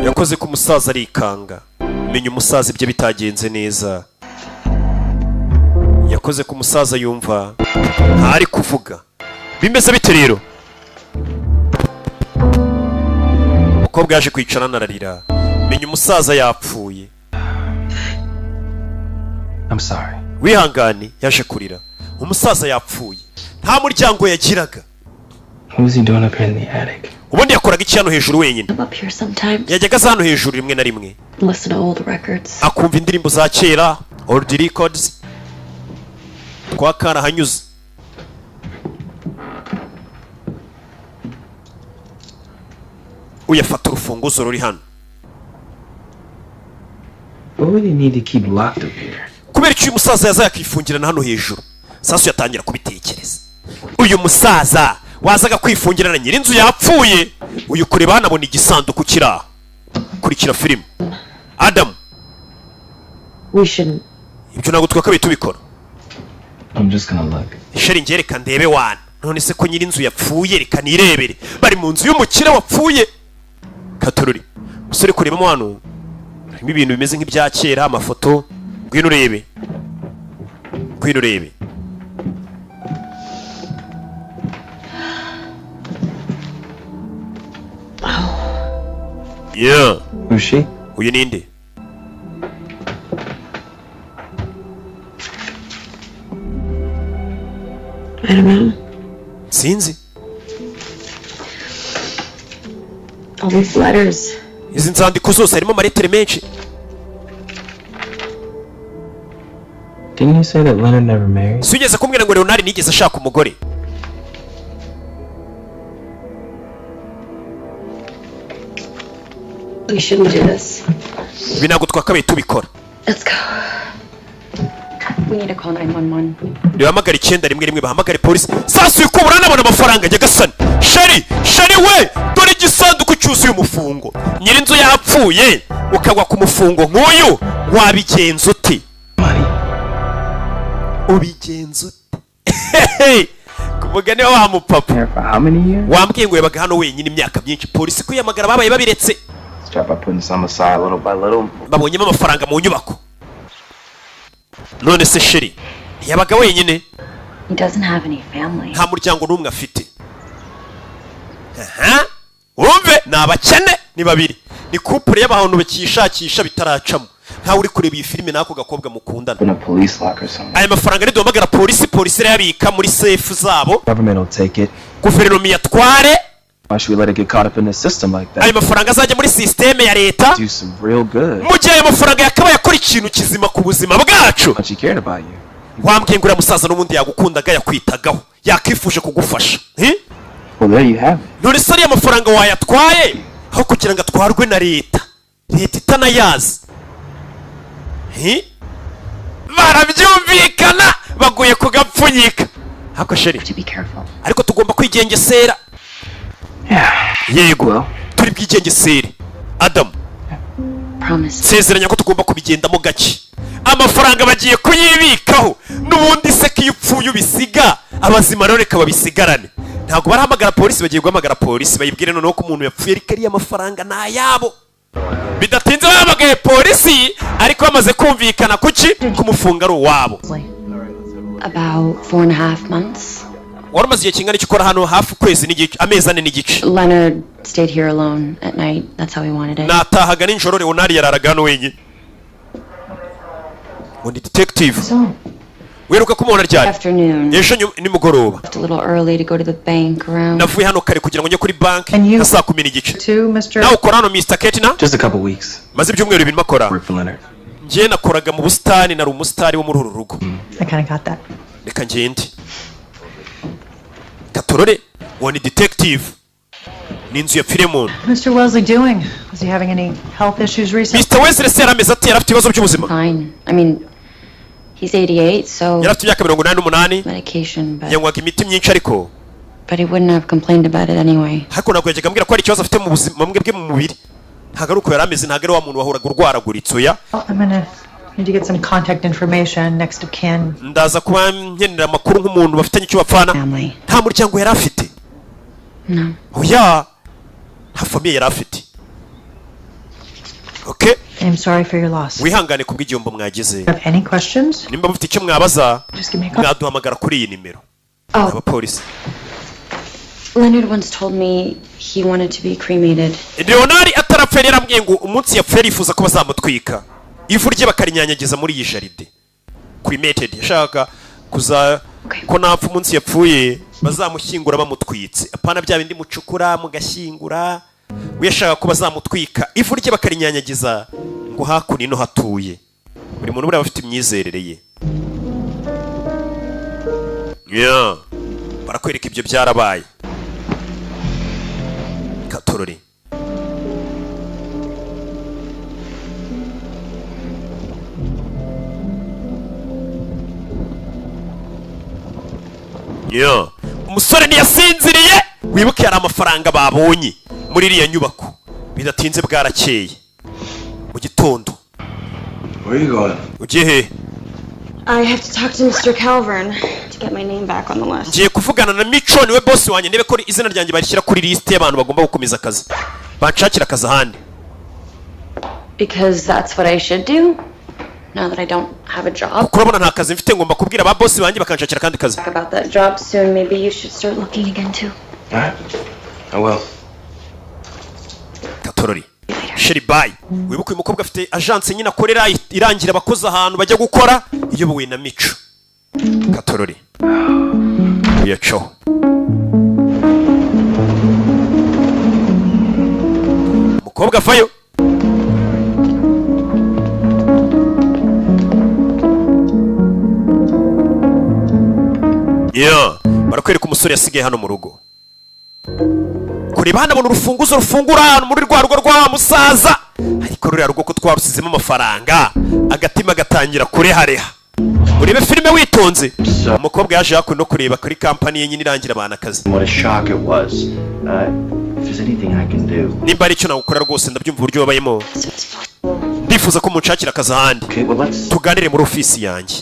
yakoze ku musaza arikanga menya umusaza ibyo bitagenze neza. Yakoze ku musaza yumva ntari kuvuga bimeze bite rero. Umukobwa yaje kwicara nararira menya umusaza yapfuye. I'm sorry. Wihangane yaje kurira umusaza yapfuye nta muryango yagiraga What was he doing up here in the attic? ubundi yakoraga iki hano hejuru wenyine? I'm up here sometimes. yajyaga aza hano hejuru rimwe na rimwe Listen to old records. akumva indirimbo za kera, old records, twakara hanyuze. uyafata urufunguzo ruri hano. What would he need to keep locked up here? kubera icyo uyu musaza yaza yakifungirana hano hejuru. Sasu yatangira kubitekereza. uyu musaza wazaga kwifungirana nyirinzu yapfuye, uyu kureba hanabona igisanduku kiraha. kurikira filime. Adam, We shouldn't. ibyo ntabwo twakabaye tubikora. I'm just gonna look. Sheri njye reka ndebe wana. none se ko nyirinzu yapfuye reka nirebere. bari mu nzu y'umukire wapfuye. Katorori musore kurebamo hano harimo ibintu bimeze nk'ibya kera, amafoto. Ngwino urebe, ngwino urebe. Yeah. Who's she? uyu ninde? I don't know. Sinzi. All these letters. izi nzandiko zose harimo amaretere menshi. Didn't you say that Leonard never married? si ugeze kumbwira ngo Leonard nigeze ashaka umugore? We shouldn't do this. ibi ntabwo twakabaye tubikora. Let's go. We need to call 911. nibahamagara 911 bahamagare polisi. Sasu ikubura nabona amafaranga ajya gasani. Sheri we, dore igisanduku cyuzuye umufungo. nyirinzu yapfuye ukagwa ku mufungo nk'uyu, wabigenza uti? ubigenza ute? kumugane wa mupapa. Here for how many years? wambwiye ngo yabaga hano wenyine imyaka myinshi. polisi kwiyamagara babaye babiretse. Start by putting some aside little by little. babonyemo amafaranga mu nyubako. none se Sheri yabaga wenyine? He doesn't have any family. nta muryango n'umwe afite. wumve ni abakene ni babiri. ni couple y'abantu bakishakisha bitaracamo. ntawe uri kureba iyi filime n'ako gakobwa mukundana. In a police locker somewhere. aya mafaranga ni duhamagara polisi. polisi irayabika muri safe zabo. Government will take it. guverinoma yatware. Why should we let it get caught up in the system like aya that? mafaranga azajya muri systeme ya leta. Do some real good. mu gihe aya mafaranga yakabaye akora ikintu kizima ku buzima bwacu. But she cared about you. wambwiye ngo uriya musaza n'ubundi yagukundaga yakwitagaho yakifuje kugufasha. Well, there you have it. none se ariya mafaranga wayatwaye aho kugira ngo atwarwe na leta itanayazi. barabyumvikana baguye kugapfunyika. hako Sheri To be careful. ariko tugomba kwigengesera. yego turi bwigengesere. Adam, Promise. sezeranya ko tugomba kubigendamo gake. amafaranga bagiye kuyibikaho n'ubundi se ko iyo upfuye ubisiga abazima rero reka babisigarane. ntabwo barahamagara polisi. bagiye guhamagara polisi bayibwire noneho ko umuntu yapfuye ariko ariya mafaranga ni ayabo. bidatinze bahamagaye polisi ariko bamaze kumvikana kuki kumufunga ari uwabo. About 4.5 months. wari umaze igihe kingana iki ukora hano? hafi ukwezi n'igice, amezi 4 n'igice. Leonard stayed here alone at night. That's how he wanted it. natahaga nijoro. Leonard yararaga hano wenyine. undi detective wiruka kumubona ryari? Afternoon. ejo nimugoroba. Left a little early to go to the bank around. navuye hano kare kugira ngo njye kuri banki And you- nka saa 10 n'igice. Too, Mr. nawe ukora hano Mr. Ketina? Just a couple weeks. maze ibyumweru 2 makora. Work for Leonard. njye nakoraga mu busitani. nari umusitari wo muri uru rugo. I kind of got that. reka ngende. Katorore uwo ni detective. ni inzu yapfiriye umuntu. Mr. Wellesley doing? Was he having any health issues recently? Mr. Wesley se yarameze ati? yarafite ibibazo by'ubuzima. Fine. I mean, he's 88, so yarafite imyaka 88. medication, yanywaga imiti myinshi ariko but he wouldn't have complained about it anyway. ariko ntabwo yajyaga ambwira ko hari ikibazo afite mu buzima bwe mu mubiri. ntabwo ari uko yari ameze. ntabwo ari wa muntu wahuraga urwaraguritse. oya. I'm gonna need to get some contact information next of kin. ndaza kuba nkenera amakuru nk'umuntu bafitanye icyo bapfana. Family. nta muryango yari afite. No. oya nta famiye yari afite. okay, I'm sorry for your loss. wihangane kubw'igihombo mwagize. Have any questions? nimba mufite icyo mwabaza Just give me a call. mwaduhamagara kuri iyi nimero. Oh, abapolisi. Leonard once told me he wanted to be cremated. Leonard atarapfa yari yarambwiye ngo umunsi yapfuye arifuza ko bazamutwika. ivu rye bakarinyanyagiza muri iyi jaride. cremated. yashaka kuza ko napfa umunsi yapfuye bazamushyingura bamutwitse apana bya bindi mucukura mugashyingura uyashaka ko bazamutwika ivu rye bakarinyanyagiza ngo hakuno ino hatuye buri muntu buriya afite imyizerere ye barakwereka ibyo byarabaye katorori umusore ntiyasinziriye wibuke hari amafaranga babonye muri iriya nyubako bidatinze bwarakeye mu gitondo ugiye he I have to talk to Mr. Calvern to get my name back on the list. ngiye kuvugana na Mico niwe boss wanjye ndebe ko izina ryanjye barishyira kuri list y'abantu bagomba gukomeza akazi banshakira akazi ahandi Because that's what I should do now that I don't have a job. kurabona nta kazi mfite ngomba kubwira ba boss banjye bakanshakira kandi kazi Talk about that job soon. Maybe you should start looking again too. Alright. I will. Katorori Sheri bye wibuke uyu mukobwa afite agence nyine akorera irangira abakozi ahantu bajya gukora iyobowe na Mico Katorori uyacaho mukobwa vayo barakwereka umusore yasigaye hano mu rugo kureba hano abona urufunguzo rufungura hano muri rwa rugo rwa musaza ariko ruriya rugo ko twarusizemo amafaranga agatima gatangira kurehareha urebe filime witonze umukobwa yaje hakuno kureba kuri kampani ye nyine irangira abantu akazi nimba ari icyo nagukora rwose ndabyumva uburyo wabayemo ndifuza ko munshakira akazi ahandi tuganire muri ofisi yanjye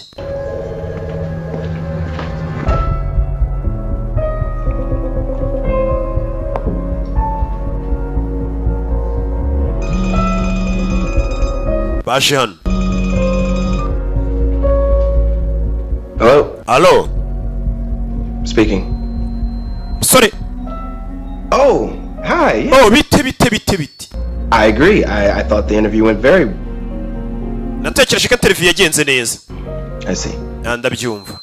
baje hano Hello? Speaking. Sorry. Oh, hi. Oh, bite. I agree. I thought the interview went very... Natekereje ko interview yagenze neza. I see. Ndabyumva.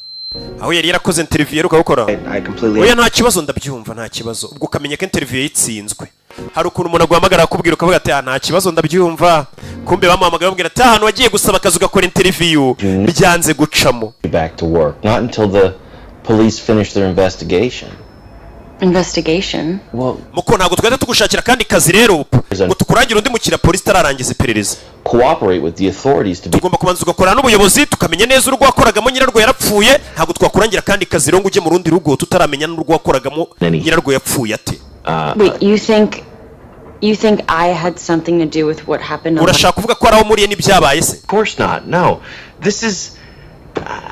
Aho yari yarakoze interview yaruka gukora. I completely... Oya nta kibazo ndabyumva nta kibazo. Ubwo ukamenya ko interview yitsinzwe. Hari ukuntu umuntu aguhamagara akubwira ukavuga ati nta kibazo ndabyumva. Kumbe bamuhamagara bamubwira ati ahantu wagiye gusaba akazi ugakora interview byanze gucamo. Back to work. Not until the police finish their investigation. Investigation? Well, muko ntabwo twajya tugushakira kandi kazi rero ngo tukurangira undi mukira polisi tararangiza iperereza. Cooperate with the authorities to be... Tugomba kubanza ugakorana n'ubuyobozi tukamenya neza urugo wakoragamo nyirarwo yarapfuye ntabwo twakurangira kandi kazi rero ngo ujye mu rundi rugo tutaramenya n'urugo wakoragamo nyirarwo yapfuye ate. Wait, you think I had something to do with what happened? Urashaka kuvuga ko araho muriye n'ibyabaye se? Of course not. No. This is...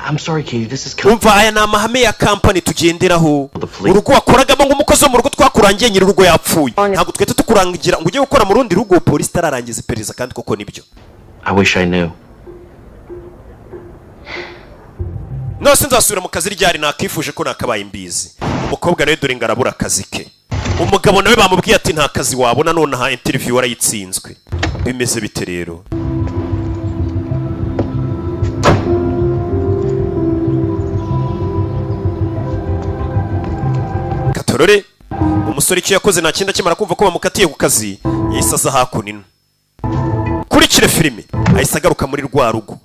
I'm sorry, Katie. This is... Umva aya ni amahame ya company tugenderaho. Urugo wakoragamo nk'umukozi wo mu rugo twakurangiye nyir'urugo yapfuye. Ntabwo twete tukurangira ngo ujye gukora mu rundi rugo polisi tararangiza iperereza kandi koko nibyo. I wish I knew. No sinzasubira mu kazi ryari nakifuje ko nakabaye imbizi. Umukobwa nawe dore ngarabura akazi ke. Umugabo nawe bamubwiye ati nta kazi wabona none ha interview warayitsinzwe. Bimeze bite rero? Katorore umusore icyo yakoze nta kindi akimara kumva ko bamukatiye ku kazi yahise aza hakuno kurikire filime ahise agaruka muri rwa rugo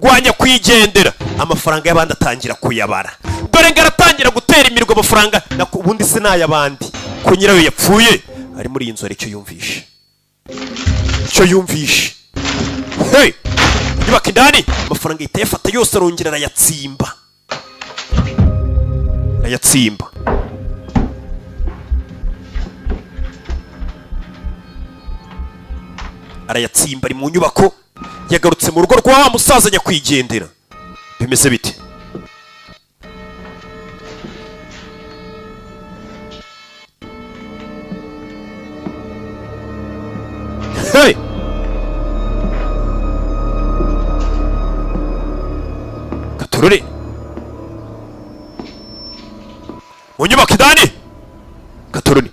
rwanya kwigendera amafaranga y'abandi atangira kuyabara dore ngaratangira gutera imirwa amafaranga ubundi se n'ay'abandi ko nyirayo yapfuye ari muri iyi nzu aricyo yumvishe hey nyubaka indani amafaranga yahita yafata yose arongera arayatsimba ari mu nyubako yagarutse mu rugo rwa wa musaza ajya kwigendera. Bimeze bite? Hey! Katorore! Mu nyubako indani! Katorore!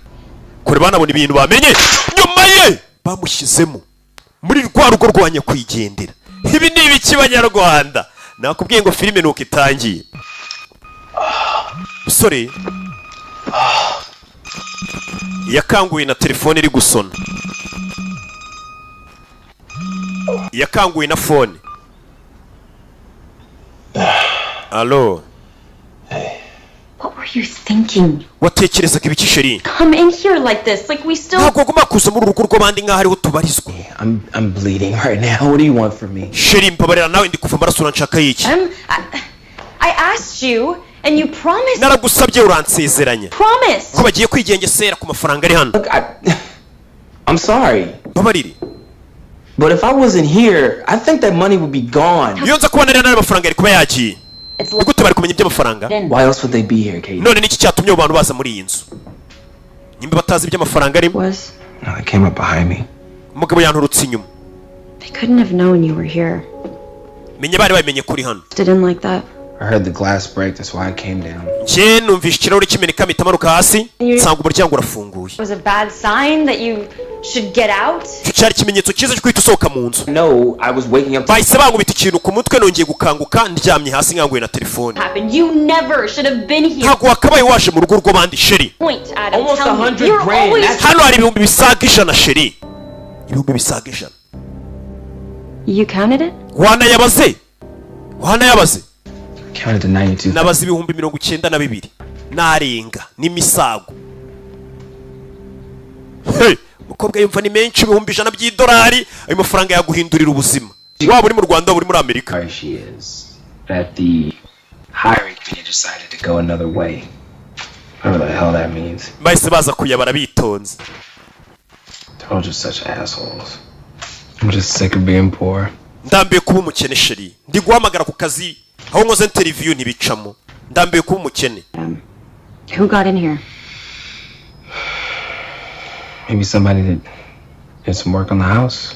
Kore banabona ibintu bamenye nyuma ye bamushyizemo muri rwa rugo rwanya kwigendera. Ibi ni ibiki banyarwanda? Nakubwiye ngo filime nuko itangiye. Musore yakanguye na telefone iri gusona, yakanguye na phone. Allo. What were you thinking? Watekerezaga ibiki sheri? Come in here like this, like we still. Ntabwo ugomba kuza muri urugo rw'abandi nk'aho ariho tubarizwa. I'm bleeding right now. What do you want from me? Sheri, mbabarira nawe ndi kuva amaraso uranshaka iki? I asked you and you promised. Naragusabye uransezeranya. Promise. Ko bagiye kwigengesera ku mafaranga ari hano. Look, I'm sorry. Babarire. But if I wasn't here, I think that money would be gone. Iyo nza kuba nari nari amafaranga ari kuba yagiye. Nigute bari kumenya iby'amafaranga? Why else would they be here, Katie? None niki cyatumye abo bantu baza muri iyi nzu? Nimba batazi iby'amafaranga arimo? No, they came up behind me. Umugabo yanturutse inyuma. They couldn't have known you were here. Menye bari babimenye kuri hano. Didn't like that. I heard the glass break, that's why I came down. Nje numvishe ikirahure kimeneka mpita manuka hasi, nsanga umuryango urafunguye. Was a bad sign that you should get out? Cyari ikimenyetso cyiza cyo kwita usohoka mu nzu. No, I was waking up. Bahise bankubita ikintu ku mutwe nongeye gukanguka ndyamye hasi nkanguye na telefone. You never should have been here. Ntabwo wakabaye waje mu rugo rw'abandi sheri. Almost 100 grand. Hano hari ibihumbi bisaga ijana sheri. Ibihumbi bisaga ijana. You counted it? Wanayabaze? Wanayabaze? Counted to 92. Nabaze ibihumbi 92 narenga n'imisago. Hey, mukobwa yumva ni menshi ibihumbi 100 by'idolari, ayo mafaranga yaguhindurira ubuzima. Waba uri mu Rwanda uri muri Amerika. She is that the hiring committee decided to go another way. Whatever the hell that means. Bahise baza kuyabara bitonze. They're all just such assholes. I'm just sick of being poor. Ndambiye kuba umukene sheri. Ndi guhamagara ku kazi aho nkoze interview ntibicamo. Ndambiye kuba umukene. Who got in here? Maybe somebody that did some work on the house.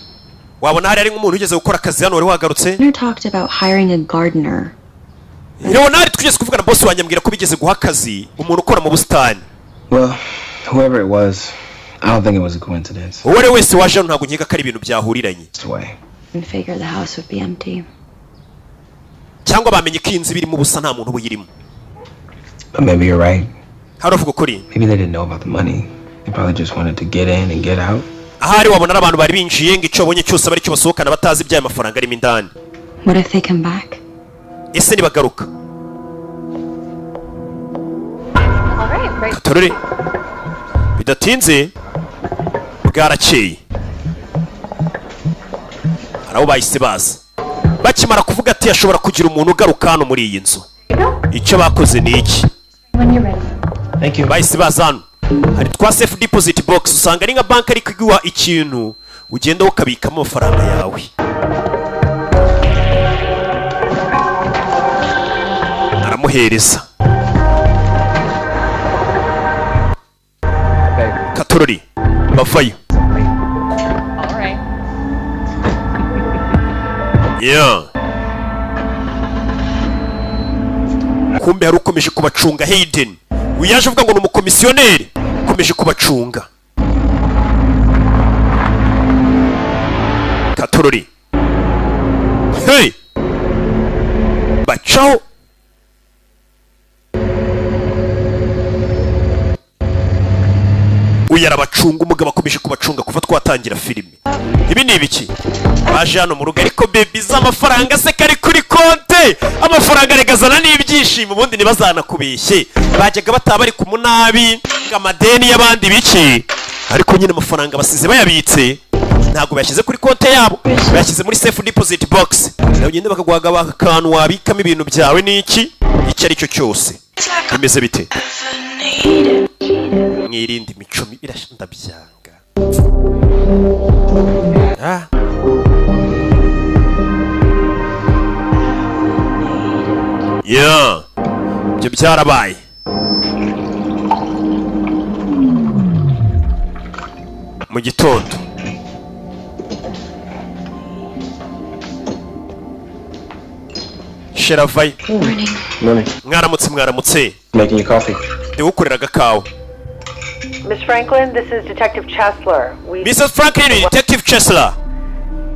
Wabona hari nk'umuntu ugeze gukora akazi hano wari wagarutse? You talked about hiring a gardener. Leonard twigeze kuvugana boss wanjye ambwira ko bigeze guha akazi umuntu ukora mu busitani. Well, whoever it was, I don't think it was a coincidence. Uwari wese waje ntabwo nkeka ko ari ibintu byahuriranye. And figure the house would be empty. Cyangwa bamenye ko inzu birimo ubusa nta muntu uyirimo. But maybe you're right. Haravuga ukuri. Maybe they didn't know about the money. They probably just wanted to get in and get out. Ahari wabona abantu bari binjiye ngo icyo bonye cyose bari cyo basohokana batazi ibyaye amafaranga arimo indani. What if they come back? Ese nibagaruka? Alright. Katorore. Bidatinze bwarakeye. Araho bahise baza. Bakimara kuvuga ati yashobora kugira umuntu ugaruka hano muri iyi nzu. Icyo bakoze ni iki? Thank you. Bahise baza hano. Hari twa safe deposit box usanga ari nka bank ari kiguha ikintu ugenda ukabikamo amafaranga yawe. Aramuhereza. Katorori bavayo. Alright. Yeah. Kumbe hari ukomeje kubacunga Hayden. Uyaje uvuga ngo ni umukomisiyoneri ukomeje kubacunga. Katorori. Hey. Bacaho. Uyarabacunga umugabo akomeje kubacunga kuva twatangira filime. Ibi ni ibiki? Baje hano mu rugo ariko baby z'amafaranga se kari kuri konte. Amafaranga regazana n'ibyishimo ubundi nibazana kubeshye. Bajyaga bataba ari ku munabi ngamadeni y'abandi biki. Ariko nyine amafaranga basize bayabitse. Ntago bashyize kuri konte yabo. Bashyize muri safe deposit box. Nawe ugende bakaguhaga akantu wabikamo ibintu byawe n'iki? Icyo ari cyo cyose. Bimeze bite? Mwirinde imico irashindabyanga. Yeah. Ibyo byarabaye. Mu gitondo. Sheravai. Morning. Mwaramutse. Making you coffee. Ndigukorera gakawa. Miss Franklin, this is Detective Chesler. Mrs. Franklin, Detective Chesler.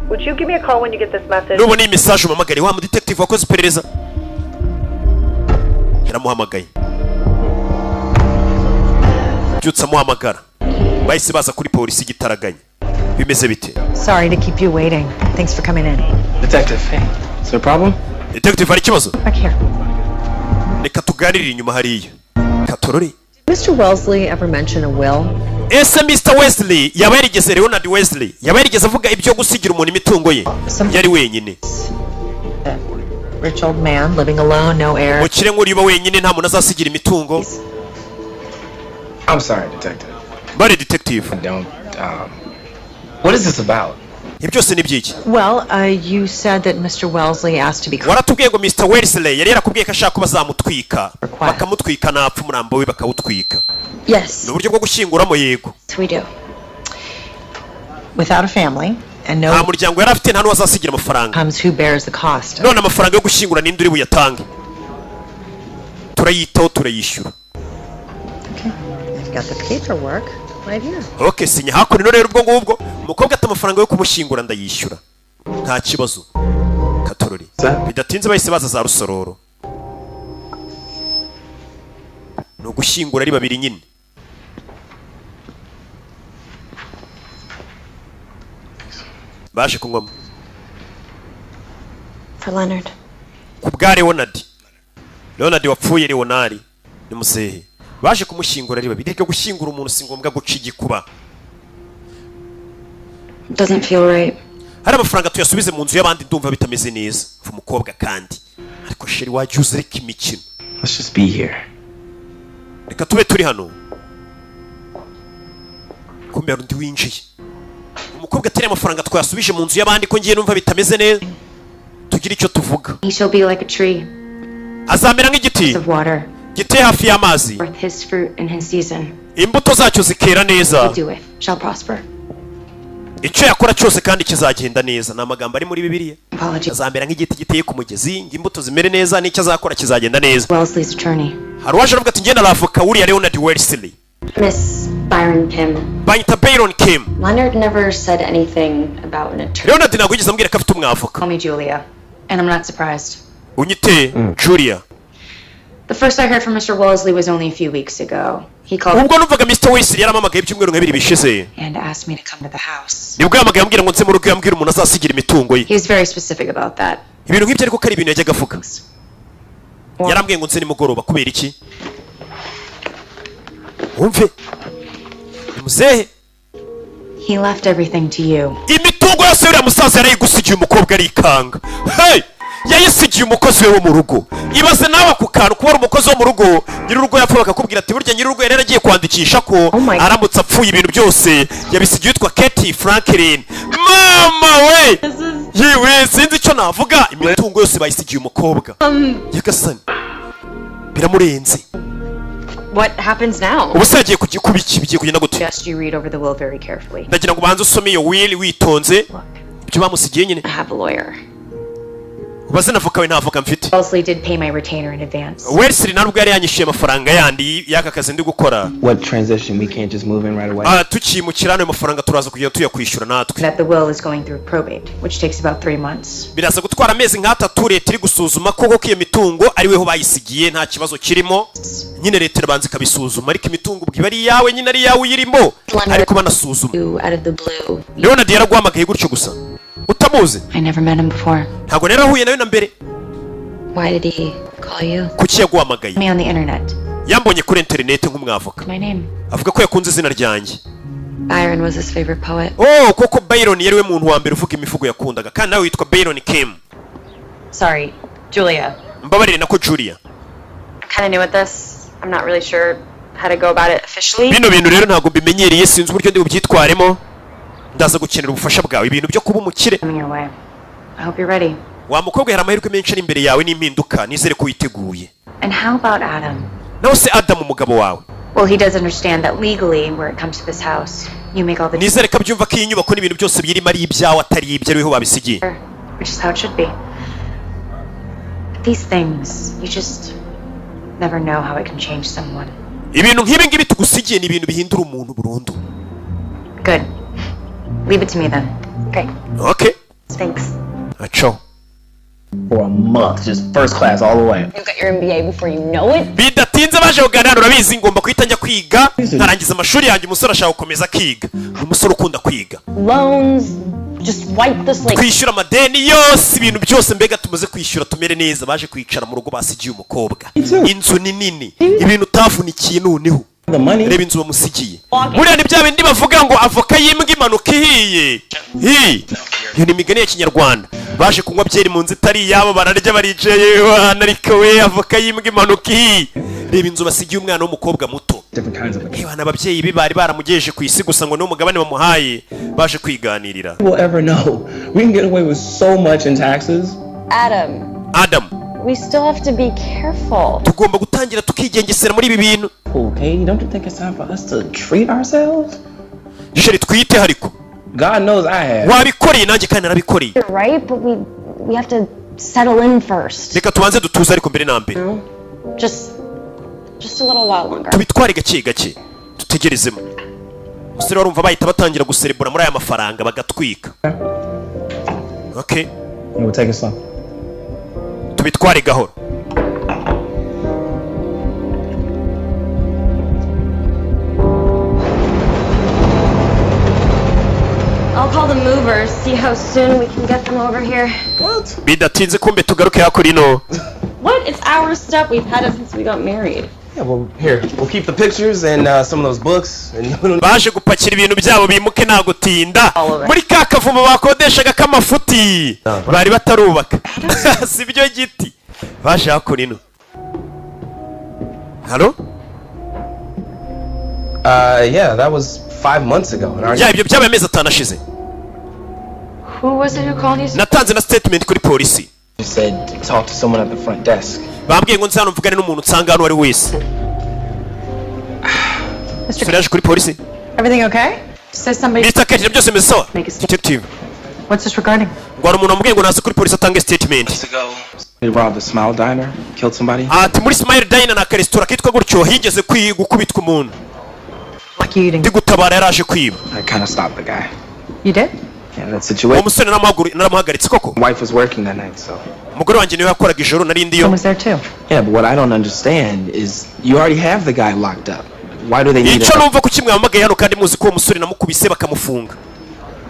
Would you give me a call when you get this message? Nubona iyi message umamagare wa mu detective wakoze iperereza. Yaramuhamagaye. abyutsa amuhamagara bahise baza kuri polisi igitaraganya bimeze bite Sorry to keep you waiting. Thanks for coming in. Detective, hey, is there a problem? detective hari ikibazo Back here. reka tuganirire inyuma hariya katorore Mr. Wellesley ever mention a will? ese Mr. Wesley yaba yarigeze Leonard Wesley yaba yarigeze avuga ibyo gusigira umuntu imitungo ye yari wenyine Rich old man living alone, no heir. mukire nk'uriba wenyine nta muntu azasigira imitungo I'm sorry, detective. bari detective I don't, what is this about? ibyo byose ni byiki Well, you said that Mr. Wellesley asked to be waratubwiye ngo Mr. Wesley yari yarakubwiye ko ashaka ko bazamutwika bakamutwika napfa umurambo we bakawutwika Yes, ni uburyo bwo gushyinguramo yego we do. without a family and nta no muryango yari afite nta n'uwazasigira amafaranga comes who bears the cost. none amafaranga yo gushyingura ninde uri buyatange turayitaho turayishyura Okay. I've got the paperwork right here. okay sinya hakuno rero ubwo ngubwo umukobwa ati amafaranga yo kumushyingura ndayishyura nta kibazo katorori bidatinze bahise baza za rusororo ni ugushyingura ari babiri nyine baje kunywamo For Leonard. ku bwa Leonard wapfuye Leonard ni muzehe baje kumushyingura ari babiri reka gushyingura umuntu si ngombwa guca igikuba Doesn't feel right. hari amafaranga tuyasubize mu nzu y'abandi ndumva bitameze neza umukobwa kandi ariko sheri wajya uza reka imikino Let's just be here. reka tube turi hano kumbe hari undi winjiye umukobwa atari amafaranga twayasubije mu nzu y'abandi ko ngiye numva bitameze neza tugira icyo tuvuga He shall be like a tree azamera nk'igiti of water, giteye hafi y'amazi worth his fruit in his season. imbuto zacyo zikera neza He doeth shall prosper. icyo yakora cyose kandi kizagenda neza ni amagambo ari muri bibiliya Apologies. azamera nk'igiti giteye ku mugezi ngo imbuto zimere neza n'icyo azakora kizagenda neza Wellesley's attorney. hari uwaje aravuga ati ngenda aravoka wuriya Leonard Wesley Miss Byron Kim. banyita Byron Kim Leonard never said anything about an attorney. Leonard ntabwo yigeze ambwira ko afite umwavoka Call me Julia, and I'm not surprised. unyite Julia The first I heard from Mr. Wellesley was only a few weeks ago. He called ubwo numvaga Mr. Wesley yaramamagaye ibyumweru nk'ibiri bishize and asked me to come to the house. nibwo yamagaye ambwira ngo nze mu rugo yambwira umuntu azasigira imitungo ye He was very specific about that. ibintu nk'ibyo ariko ko ari ibintu yajyaga avuga yarambwiye ngo nze nimugoroba kubera iki wumve ni muzehe He left everything to you. imitungo yose y'uriya musaza yarayigusigiye umukobwa arikanga hey yayisigiye umukozi we wo mu rugo ibaze nawe ako kantu kubera umukozi wo mu rugo nyir'urugo yapfa bakakubwira ati burya nyir'urugo yari yaragiye kwandikisha ko aramutse apfuye ibintu byose yabisigiye yitwa Katie Franklin mama we yewe sinzi icyo navuga imitungo yose bayisigiye umukobwa yagasani biramurenze What happens now? ubu se yagiye kuba iki bigiye kugenda gute Suggest you read over the will very carefully. ndagira ngo ubanze usome iyo will witonze ibyo bamusigiye nyine I have a lawyer. ubaze n'avoka we nta avoka mfite Wellesley did pay my retainer in advance. Wesley ntabwo yari yanyishyuye amafaranga yandi y'aka kazi ndi gukora What transition? We can't just move in right away. tukimukira ayo mafaranga turaza kugenda tuyakwishyura natwe That the will is going through probate, which takes about 3 months. biraza gutwara amezi nk'atatu leta iri gusuzuma koko ko iyo mitungo ari weho bayisigiye nta kibazo kirimo nyine leta irabanza ikabisuzuma ariko imitungo ubwo iba ari iyawe nyine ari iyawe uyirimo ariko banasuzuma You out of the blue. Leonard yaraguhamagaye gutyo gusa utamuzi I never met him before. ntabwo rero ahuye nawe na mbere Why did he call you? kuki yaguhamagaye Me on the internet. yambonye kuri interineti nk'umwavoka My name. avuga ko yakunze izina ryanjye Byron was his favorite poet. oh koko Byron yari we muntu wa mbere uvuga imivugo yakundaga kandi nawe witwa Byron Kim Sorry, Julia. mbabarire nako Julia I'm kind of new at this. I'm not really sure how to go about it officially. bino bintu rero ntabwo mbimenyereye sinzi uburyo ndi bubyitwaremo ndaza gukenera ubufasha bwawe ibintu byo kuba umukire Coming your way. I hope you're ready. wa mukobwa hari amahirwe menshi ari imbere yawe n'impinduka nizere ko witeguye And how about Adam? nawe se Adam umugabo wawe Well, he does understand that legally, where it comes to this house, you make all the nizere ko abyumva ko iyi nyubako n'ibintu byose birimo ari ibyawe atari ibyo ariho babisigiye which is how it should be. But these things, you just never know how it can change someone. ibintu nk'ibi ngibi tugusigiye ni ibintu bihindura umuntu burundu Good. Leave it to me then. Okay. okay Thanks. For a month, just first class all the way. You got your MBA before you know it? bidatinze bidatinze baje kuganira urabizi ngomba kuhita njya kwiga nkarangiza amashuri yanjye umusore ashaka gukomeza kwiga umusore ukunda kwiga loans just wipe the slate kwishyura amadeni yose ibintu byose mbega tumaze kwishyura tumere neza baje kwicara mu rugo basigiye umukobwa inzu ni nini ibintu utavunikiye noneho reba inzu bamusigiye buriya ni bya bindi bavuga ngo avoka y'imbwa imanuka ihiye iyo ni imigani ya kinyarwanda baje kunywa byeri mu nzu itari iyabo bararya baricaye ariko we avoka y'imbwa imanuka ihiye reba inzu basigiye umwana w'umukobwa muto abana ababyeyi be bari baramugejeje ku isi gusa ngo niwo mugabane bamuhaye baje kwiganirira Adam we still have to be careful tugomba gutangira tukigengesera muri ibi bintu Okay, don't you think it's time for us to treat ourselves? Jisheri twite hariko God knows I have. wabikoreye nanjye kandi narabikoreye you're right but we have to settle in first reka tubanze dutuze ariko mbere na mbere just a little while longer tubitware gake gake tutegerezemo musore warumva bahita batangira guserebura muri aya mafaranga bagatwika okay We'll take it slow. tubitware gahoro I'll call the movers see how soon we can get them over here bidatinze kumbe tugaruke hakurino what it's our stuff we've had it since we got married Yeah, well, here, we'll keep the pictures and some of those books. baje gupakira ibintu byabo bimuke nta gutinda muri ka kavumo bakodeshaga k'amafuti bari batarubaka si byo giti baje hakurino Hello? Yeah, that was 5 months ago. Yeah, ibyo byabaye amezi atanu ashize. Who was it who called you? Natanze na statement kuri polisi. You said talk to someone at the front desk. Bambwiye ngo nzano mvugane n'umuntu nsanga hano ari wese. Mr. kuri polisi. Everything okay? Says somebody. Mr. Kate, byose bimesawa. Detective. What's this regarding? Ngwara umuntu ambwiye ngo naze kuri polisi atange statement. They robbed the Smile Diner, killed somebody. Ati muri Smile Diner na restaurant kitwa gutyo higeze gukubitwa umuntu. Ndigutabara yaraje kwiba. I kind of stopped the guy. You did? Yeah, that situation. Umusore naramuhagaritse koko. My wife was working that night, so. Umugore wanjye niwe yakoraga ijoro nari ndiyo. I was there too. Yeah, but what I don't understand is you already have the guy locked up. Why do they need icyo numva ko kimwe amagaye hano kandi muzi ko uwo musore namukubise bakamufunga.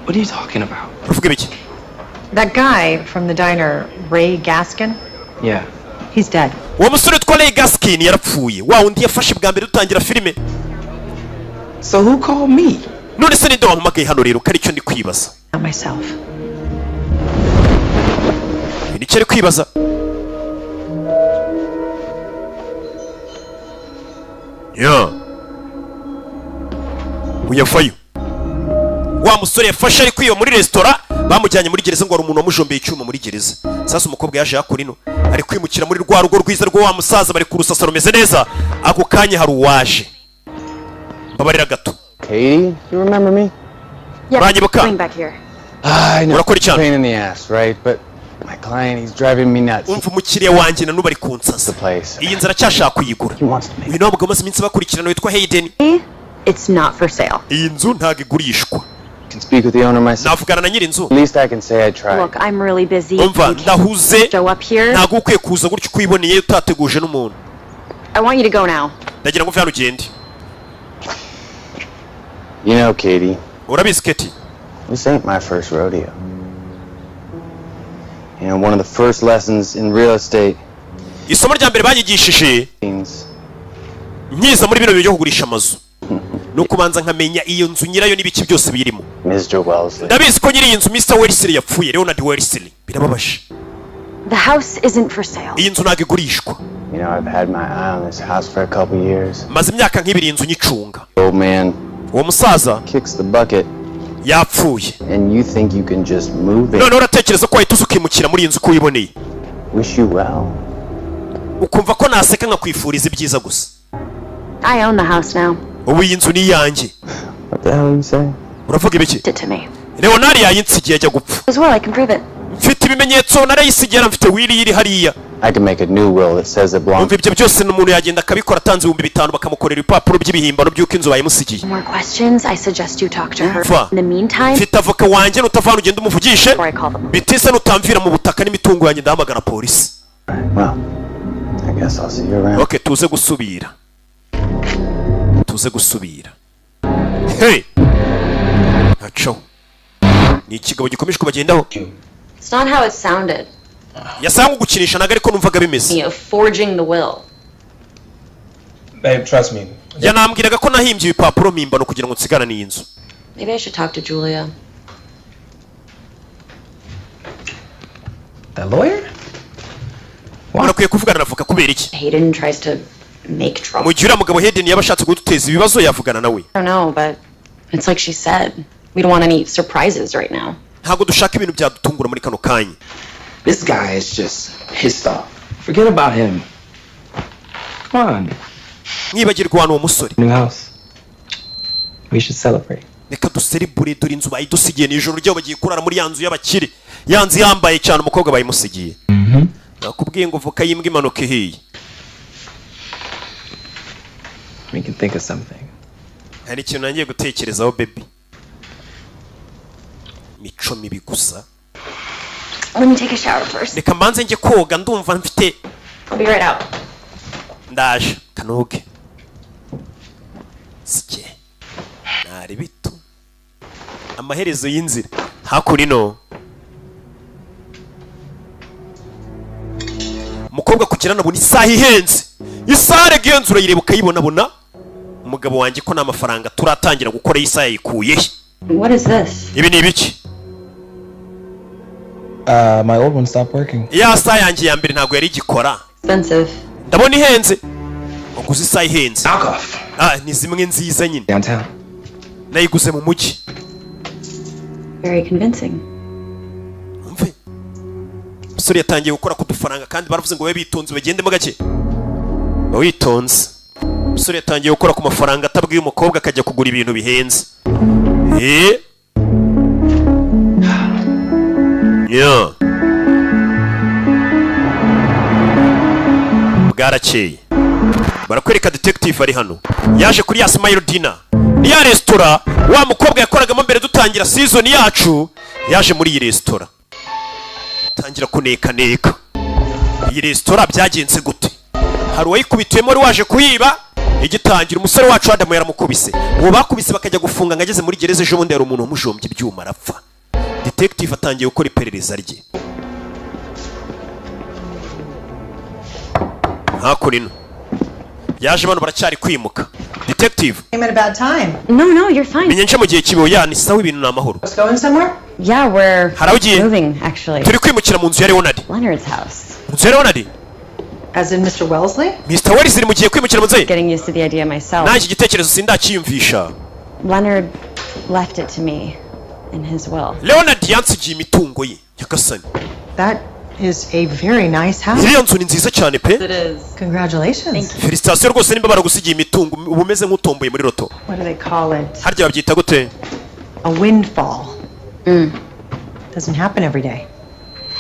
What are you talking about? Uvuge biki? That guy from the diner, Ray Gaskin? Yeah. He's dead. Uwo musore twa Ray Gaskin yarapfuye. Wa undi yafashe bwa mbere dutangira filime. So who called me? None se ninde wampamagaye hano rero kari cyo ndi kwibaza. Not myself. Ni cyo ari kwibaza. Yeah. Uyafayo. Wa musore yafashe ari kwiba muri restaurant bamujyanye muri gereza ngo ari umuntu wamujombeye icyuma muri gereza. Sasa umukobwa yaje yakurino ari kwimukira muri rwa rugo rwiza rwo wa musaza bari kurusasa rumeze neza ako kanya hari uwaje. Babarira gato. Katie, you remember me? Yeah, coming back here. I know. Urakora cyane. Pain in the ass, right? But my client, he's driving me nuts. Umva umukiriya wanjye na nubari kunsasa. Iyi nzara cyashaka kuyigura. Uyu nawe mugabo maze iminsi bakurikirana witwa Hayden. It's not for sale. Iyi nzu ntago igurishwa. Can speak with the owner myself. Navugana na nyiri inzu. At least I can say I tried. Look, I'm really busy. Umva ndahuze. Show up here. Ntago ukwiye kuza gutyo kwiboneye utateguje n'umuntu. I want you to go now. Ndagira ngo mve hano ugende. You know, Katie. Urabizi Katie. This ain't my first rodeo. You know, one of the first lessons in real estate. Isomo rya mbere banyigishije. Nyiza muri bino byo kugurisha amazu. Nuko banza nkamenya iyo nzu nyirayo n'ibiki byose birimo. Mr. Wellesley. Ndabizi ko nyiri iyi nzu Mr. Wellesley yapfuye, Leonard Wellesley. Birababaje. The house isn't for sale. Iyi nzu ntago igurishwa. You know, I've had my eye on this house for a couple years. Maze imyaka nk'ibiri inzu nyicunga. Old man. Uwo musaza kicks the bucket. Yapfuye. And you think you can just move it? None uratekereza ko wahita ukimukira muri iyi nzu kuyiboneye. Wish you well. Ukumva ko naseka nkakwifuriza ibyiza gusa. I own the house now. Ubu iyi nzu ni iyanjye. What the hell are you saying? Uravuga ibiki? Did to me. Leonard yayinsigiye ajya gupfa. As well, I can prove it. Mfite ibimenyetso narayisigiye mfite wili yiri hariya. I can make a new will that says it belongs. Ibyo byose n'umuntu yagenda akabikora atanze 5,000 bakamukorera ibipapuro by'ibihimbano by'uko inzu bayimusigiye. More questions? I suggest you talk to her. In the meantime, mfite avoka wanjye nutavana ugenda umuvugishe. Bitise nutamvira mu butaka n'imitungo yanjye ndahamagara polisi. Well, I guess I'll see you around. Okay, tuze gusubira. Hey! Acho. Ni ikigabo gikomeje kubagendaho. It's not how it sounded. Yasanga gukinisha naga ariko numvaga bimeze. You're forging the will. Babe, trust me. Yanambwiraga ko nahimbye ibipapuro mimbano kugira ngo nsigana ni inzu. Maybe I should talk to Julia. The lawyer? Barakwiye kuvugana navuga kubera iki? Hayden tries to make trouble. Mu gihe uriya mugabo Hayden yabashatse gututeza ibibazo yavugana nawe. I don't know, but it's like she said. We don't want any surprises right now. Ntabwo dushaka ibintu byadutungura muri kano kanya. This guy is just pissed off. Forget about him. Come on. Mwibagirwa hano uwo musore. New house. We should celebrate. Reka duserebure dore inzu bayidusigiye nijoro ryo bagiye kurara muri yanzu y'abakire. Yanzu yambaye cyane umukobwa bayimusigiye. Nakubwiye ngo vuka yimbwa imanuka ihiye. We can think of something. Hari ikintu nangiye gutekerezaho baby. Mico mibi gusa. Let me take a shower first. Reka mbanze njye koga ndumva mfite. I'll be right out. Ndaje kanoge. Sike. Nari bitu. Amaherezo y'inzira. Hakurino. Mukobwa kugirana buni isaha ihenze. Isaha genzura yirebuka yibona. Umugabo wanjye ko nta mafaranga turatangira gukora isaha yikuye. What is this? Ibi ni ibiki? My old one stopped working. Ya saha yanjye ya mbere ntago yari igikora. Expensive. Ndabona ihenze. Uguze isaha ihenze. Knock off. Ni zimwe nziza nyine. Downtown. Nayiguze mu mujyi. Very convincing. Umve. Musore yatangiye gukora ku dufaranga kandi baravuze ngo we bitonze bagende mu gake. Witonze. Musore yatangiye gukora ku mafaranga atabwiye umukobwa akajya kugura ibintu bihenze. Yeah. Bwarakeye. Barakwereka detective ari hano. Yaje kuri ya Smile Dinner. Ni ya restaurant wa mukobwa yakoragamo mbere dutangira season yacu. Yaje muri iyi restaurant. Tangira kuneka. Iyi restaurant byagenze gute? Hari uwayikubitiyemo wari waje kuyiba. Igitangira umusore wacu Adam yaramukubise. Uwo bakubise bakajya gufunga ngageze muri gereza ejo bundi hari umuntu umujombye ibyuma arapfa. Detective atangiye gukora iperereza rye. Hakurino. Yaje bano baracyari kwimuka. Detective. Came at a bad time. No, you're fine. Menye mu gihe kibiho yani sawa ibintu namahoro. Let's go in somewhere? Yeah, we're moving actually. Turi kwimukira mu nzu ya Leonard. Leonard's house. Mu nzu ya Leonard? As in Mr. Wellesley? Mr. Wellesley mu gihe kwimukira mu nzu ye. Getting used to the idea myself. Nta igitekerezo sindakiyumvisha. Leonard left it to me in his will. Leonard yansigiye imitungo ye. Yakasani. That is a very nice house. Iriya nzu ni nziza cyane pe. It is. Congratulations. Felicitation rwose nimba baragusigiye imitungo ubumeze nk'utomboye muri roto. What do they call it? Harya babyita gute? A windfall. Doesn't happen every day.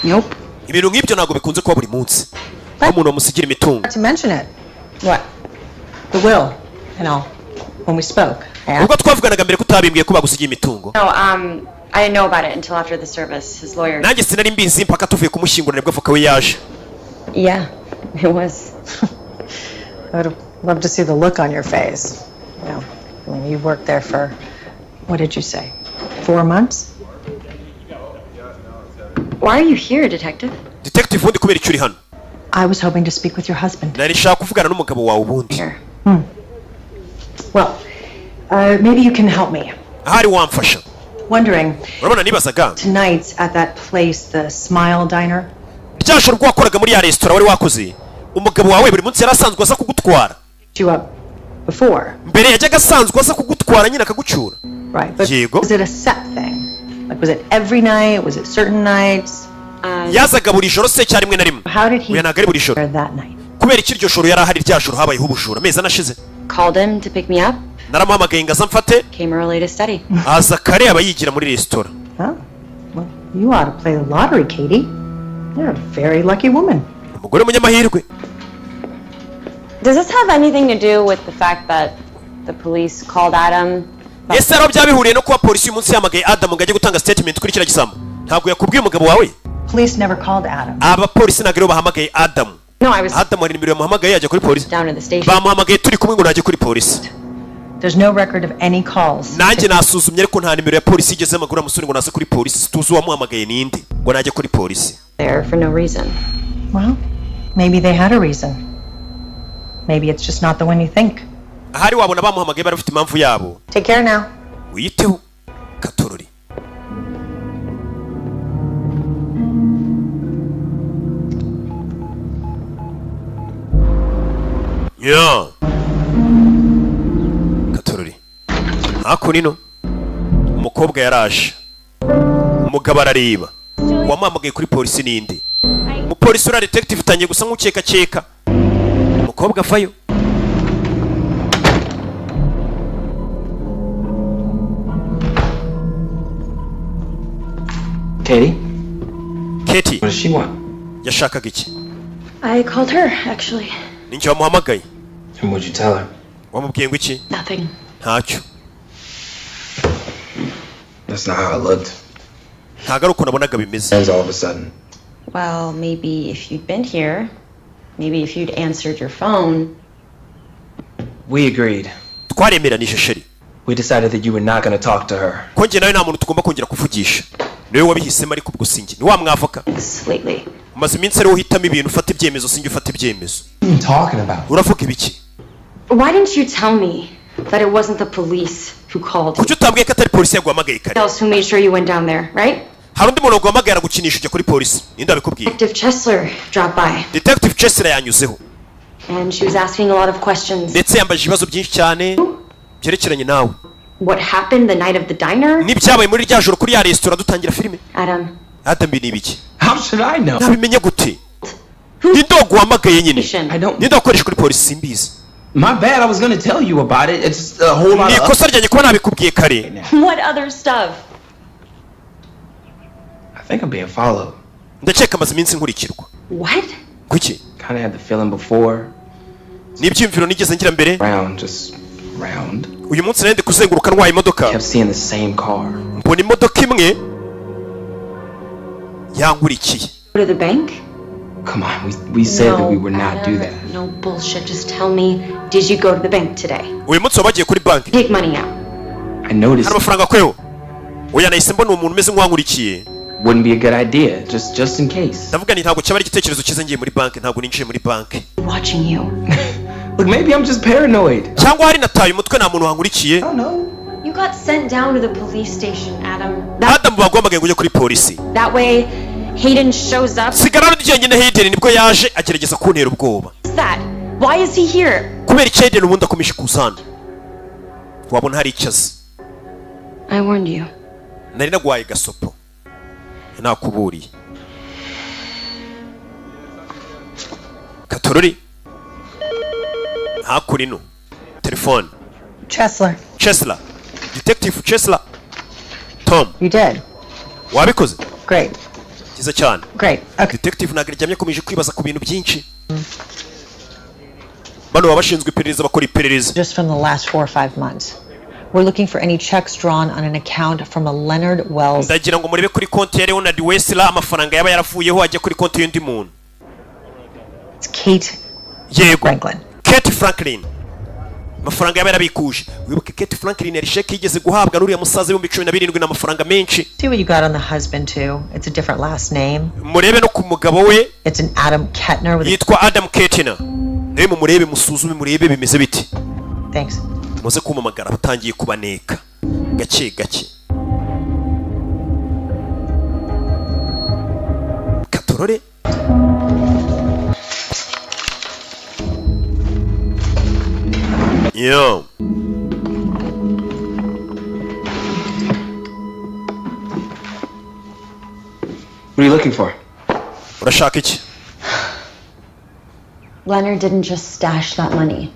Nope. Ibintu nk'ibyo ntago bikunze kuba buri munsi. Ko umuntu amusigira imitungo. To mention it. What? The will and all. When we spoke. Ubwo twavuganaga mbere kutabimbwiye ko bagusigiye imitungo. No, I didn't know about it until after the service. His lawyer. Nanjye sinari mbizi mpaka tuvuye kumushyingura nibwo avoka we yaje. Yeah, it was. I would love to see the look on your face. You know, when you worked there for, what did you say, 4 months? Why are you here, Detective? Detective wundi kubera icyo uri hano? I was hoping to speak with your husband. Nari nshaka kuvugana n'umugabo wawe ubundi. Well, maybe you can help me. Ahari wamfasha. Wondering, urabona nibazaga tonight at that place, the Smile Diner. Ryashoro rwakoraga muri ya restaurant wari wakoze. Umugabo wawe buri munsi yarasanzwe asa kugutwara. You up before? Mbere yajyaga asanzwe asa kugutwara nyine akagucyura. Right, but was it a set thing? Like, was it every night? Was it certain nights? Yazaga buri joro se cyari rimwe na rimwe. How did he nagari buri joro that night? Kubera iki iryo joro yari ahari ryashoro habayeho ubujura amezi anashize. Called him to pick me up. Naramuhamagaye ngaza mfate. Came early to study. Aza kare abayigira muri restaurant. Oh, well, you ought to play the lottery, Katie. You're a very lucky woman. Umugore munyamahirwe. Does this have anything to do with the fact that the police called Adam? Ese aro byabihuriye no kuba polisi uyu munsi yamagaye Adam ngo ajye gutanga statement kuri kiriya gisambo. Ntabwo yakubwiye umugabo wawe? Police never called Adam. Aba polisi nagero bahamagaye Adam. No, I was Adam hari nimero yamuhamagaye yajya kuri polisi. down to the station. Bamuhamagaye turi kumwe ngo najye kuri polisi. There's no record of any calls. Nanjye nasuzumye ariko nta nimero ya polisi igeze amaguru amusuri ngo naze kuri polisi. Tuzi uwamuhamagaye ninde ngo najye kuri polisi. There for no reason. Well, maybe they had a reason. Maybe it's just not the one you think. Ahari wabona bamuhamagaye barafite impamvu yabo. Take care now. Wiyiteho Katorori. Yeah. Katorori. Hakunino. Umukobwa yaraje. Umugabo arareba. Wamuhamagaye kuri polisi ninde? Umupolisi ura detective tangiye gusa nk'ukeka keka. Umukobwa avayo. Katie? Katie. What does she want? Yashakaga iki? I called her, actually. Ninjye wamuhamagaye. And what'd you tell her? Wamubwiye ngo iki? Nothing. Ntacyo. That's not how it looked. Ntago ari uko nabonaga bimeze. All of a sudden. Well, maybe if you'd been here, maybe if you'd answered your phone. We agreed. Twaremeranije sheri. We decided that you were not going to talk to her. Ko njye nawe nta muntu tugomba kongera kuvugisha. Niwe wabihisemo ariko ubwo sinjye. Ni wa mwavoka. Lately. Umaze iminsi ariho uhitamo ibintu ufata ibyemezo sinjye ufata ibyemezo. What are you talking about? Uravuga ibiki? Why didn't you tell me that it wasn't the police who called you? Kuki utambwiye ko atari polisi yaguhamagaye kare? Else who made sure you went down there, right? Hari undi muntu waguhamagara gukinisha ujya kuri polisi. Ninde abikubwiye? Detective Chesler dropped by. Detective Chesler yanyuzeho. And she was asking a lot of questions. Ndetse yambaje ibibazo byinshi cyane byerekeranye nawe. What happened the night of the diner? N'ibyabaye muri rya joro kuri ya restaurant dutangira filime. Adam bi nibiki? How should I know? Nabimenye gute? Ninde waguhamagaye nyine? Ninde wakoresha kuri polisi simbizi? My bad, I was going to tell you about it. It's a whole lot of... Nikosa ryanjye kuba nabikubwiye kare. What other stuff? I think I'm being followed. Ndakeka amaze iminsi nkurikirwa. What? Kuki? Kind of had the feeling before. N'ibyumviro nigeze ngira mbere. Just round. Uyu munsi nende kuzenguruka ntwaye imodoka. Kept seeing the same car. Mbona imodoka imwe yankurikiye. Go to the bank? Come on, we said that we would not do that. No bullshit. Just tell me, did you go to the bank today? Uyu munsi wabagiye kuri banki. Take money out. I noticed. Hari amafaranga kweho. Oya nahise mbona umuntu umeze nk'uwankurikiye. Wouldn't be a good idea, just in case. Ndavuga ni ntabwo cyaba ari igitekerezo cyiza ngiye muri banki, ntabwo ninjiye muri banki. Watching you. Look, maybe I'm just paranoid. Cyangwa hari nataye umutwe nta muntu wankurikiye. I don't know. You got sent down to the police station, Adam. Adam bagombaga ngo ujye kuri polisi. That way, Hayden shows up. Sigara n'ijyanye na Hayden nibwo yaje agerageza kuntera ubwoba. What's that? Why is he here? Kubera iki Hayden ubundi akomeje kuzana. Wabona hari icyazi. I warned you. Nari nagwaye gasopo. Nakuburiye. Katorori. Hakurino. Telefone. Chesler. Detective Chesler. Tom. You did. Wabikoze? Great. Kiza cyane. Great. Okay. Detective nagaryamye akomeje kwibaza ku bintu byinshi. Bano babashinzwe iperereza bakora iperereza. Just from the last 4 or 5 months. We're looking for any checks drawn on an account from a Leonard Wells. Ndagira ngo murebe kuri konti ya Leonard Wesla amafaranga yaba yaravuyeho ajya kuri konti y'undi muntu. It's Kate Franklin. Kate Franklin. Amafaranga yaba yarabikuje. Wibuke Kate Franklin yari sheke yigeze guhabwa n'uriya musaza w'17 n'amafaranga menshi. See what you got on the husband too. It's a different last name. Murebe no ku mugabo we. It's an Adam Kettner with yitwa Adam Kettner. Nawe murebe musuzume murebe bimeze biti. Thanks. Muze kumamagara batangiye kubaneka. Gake gake. Katorore. Yo. What are you looking for? Urashaka iki? Leonard didn't just stash that money.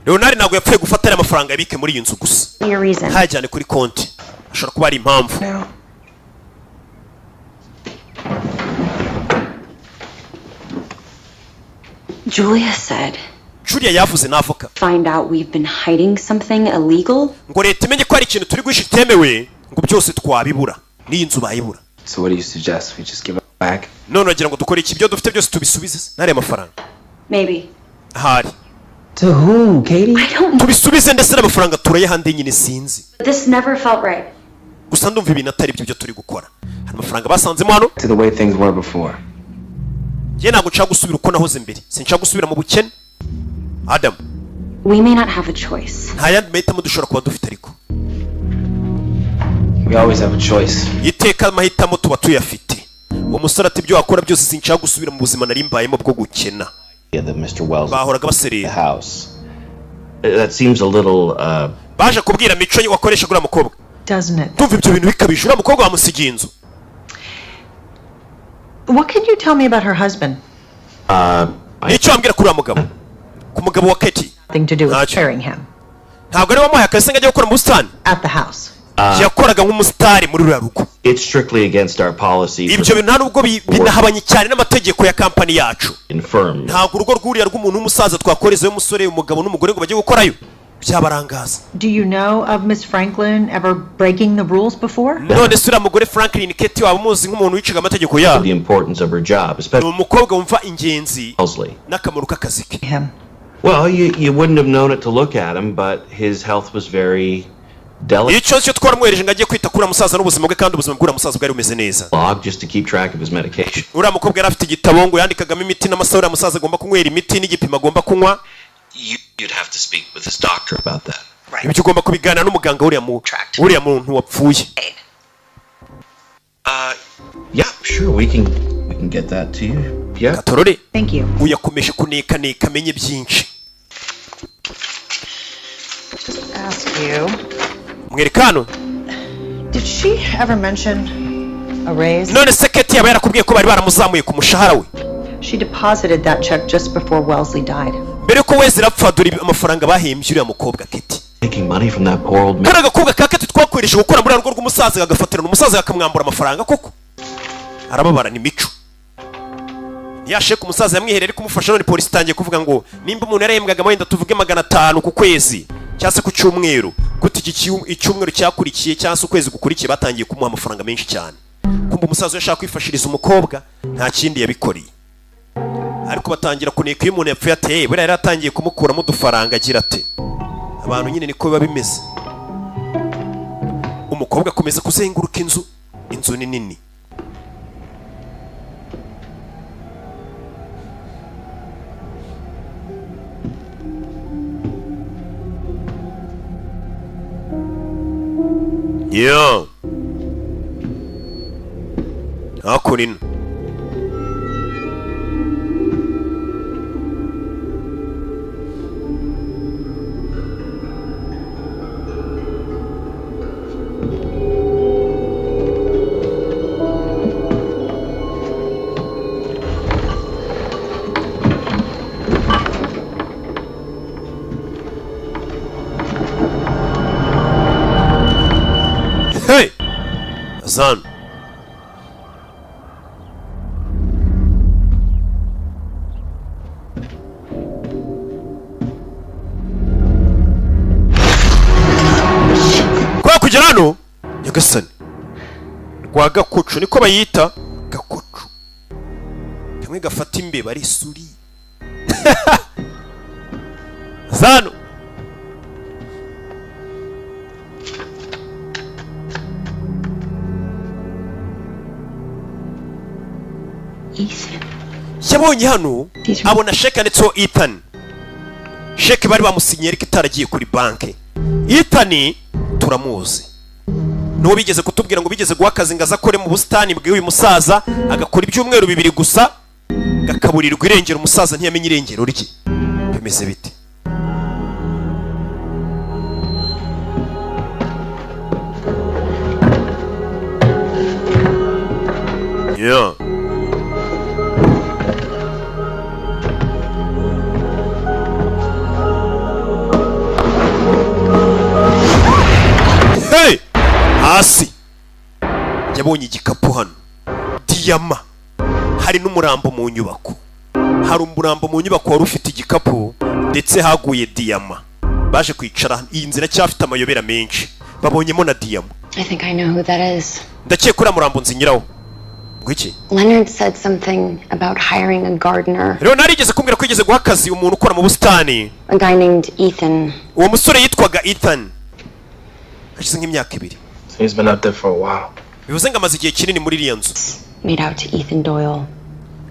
Leonard ntabwo yapfuye gufatira amafaranga yabike muri iyi nzu gusa. Your reason. Hajyane kuri konti. Ashobora kuba ari impamvu. Julia said. Julia yavuze n'avoka. Find out we've been hiding something illegal. Ngo leta imenye ko hari ikintu turi guhisha itemewe ngo byose twabibura. N'iyi nzu bayibura. So what do you suggest? We just give it back? None wagira ngo dukore iki byo dufite byose tubisubize. Nare amafaranga. Maybe. Hari. To who, Katie? I don't know. Tubisubize ndetse n'amafaranga turaye handi nyine sinzi. This never felt right. Gusa ndumva ibintu atari byo turi gukora. Hari amafaranga basanzemo hano. To the way things were before. Je ntabwo nshaka gusubira uko nahoze mbere. Sinshaka gusubira mu bukene. Adam. We may not have a choice. Nta yandi mahitamo dushobora kuba dufite ariko. We always have a choice. Iteka amahitamo tuba tuyafite. Uwo musore ati ibyo akora byose sinshaka gusubira mu buzima nari mbayemo bwo gukena. That Mr. Wells bahoraga baserera. The house. That seems a little baje kubwira mico ye wakoresha gura mukobwa. Doesn't it? Tumva ibyo bintu bikabije ura mukobwa wamusigiye inzu. What can you tell me about her husband? Nicyo ambwira kuri mugabo. Ku mugabo wa Katie. Nothing to do with sharing him. Ntabwo ari wamuhaye akazi ngajya gukora mu busitani. At the house. Yakoraga nk'umusitari muri ruriya rugo. It's strictly against our policy. Ibyo bintu nta nubwo binahabanye cyane n'amategeko ya kampani yacu. Ntabwo urugo rw'uriya rw'umuntu w'umusaza twakorezeyo umusore umugabo n'umugore ngo bajye gukorayo. Byabarangaza. Do you know of Miss Franklin ever breaking the rules before? None sura mugore Franklin Katie waba muzi nk'umuntu wicaga amategeko ya. The importance of her job, especially. Umukobwa wumva ingenzi. N'akamaro k'akazi ke. Well, you wouldn't have known it to look at him, but his health was very delicate. Icyo cyo twaramwereje ngagiye kwita kuri musaza n'ubuzima bwe kandi ubuzima bw'ura musaza bwari bumeze neza. Log just to keep track of his medication. Ura mukobwa yari afite igitabo ngo yandikagamo imiti n'amasaha musaza agomba kunywera imiti n'igipimo agomba kunywa. You'd have to speak with his doctor about that. Ibyo ugomba kubigana n'umuganga uriya muntu wapfuye. Yeah, sure, we can get that to you. Yeah. Katorore. Thank you. Uyakomeje kuneka menye byinshi. Just ask you. Mwerekano. Did she ever mention a raise? None seketi yaba yarakubwiye ko bari baramuzamuye ku mushahara we. She deposited that check just before Wellesley died. Mbere ko wese rapfa dore amafaranga bahembye uriya mukobwa Katie. Taking money from that poor old man. Karaga kobwa ka Katie twakwereje gukora muri rugo rw'umusaza agafatirana umusaza akamwambura amafaranga koko. Arababara ni mico. Yashe ku musaza yamwiherere kumufasha none polisi itangiye kuvuga ngo nimba umuntu yarahembwaga wenda tuvuge 500 ku kwezi cyase ku cyumweru guti iki icyumweru cyakurikiye cyase ukwezi gukurikiye batangiye kumuha amafaranga menshi cyane. Kumba umusaza yashaka kwifashiriza umukobwa nta kindi yabikoreye. Ariko batangira kuneka iyo umuntu yapfuye ate buriya yaratangiye kumukuramo udufaranga agira ate. Abantu nyine niko biba bimeze. Umukobwa akomeza kuzenguruka inzu ni nini. Yo. Akurino. Hey! Azan. Kwa kugera hano Nyagasani rwa gakoco niko bayita gakoco kamwe gafata imbeba ari suri Zano Ethan. Yabonye hano abona sheke yanditseho Ethan. Sheke bari bamusinyiye ariko itaragiye kuri banke. Ethan turamuzi. N'uwo bigeze kutubwira ngo bigeze guha akazi ngaza akore mu busitani bw'uyu musaza agakora ibyumweru 2 gusa gakaburirwa irengero umusaza ntiyamenye irengero rye. Bimeze bite? Yeah. Hey! Hasi. Yabonye igikapu hano. Diyama. Hari n'umurambo mu nyubako. Hari umurambo mu nyubako wari ufite igikapu ndetse haguye diyama. Baje kwicara iyi nzira cyafite amayobera menshi. Babonyemo na diyama. I think I know who that is. Ndakeka ura murambo nzinyiraho. Gwiki? Leonard said something about hiring a gardener. Leonard yigeze kumbwira ko yigeze guha akazi umuntu ukora mu busitani. A guy named Ethan. Uwo musore yitwaga Ethan. Hashize nk'imyaka 2. So he's been out there for a while. Bivuze ngo amaze igihe kinini muri iriya nzu. Made out to Ethan Doyle.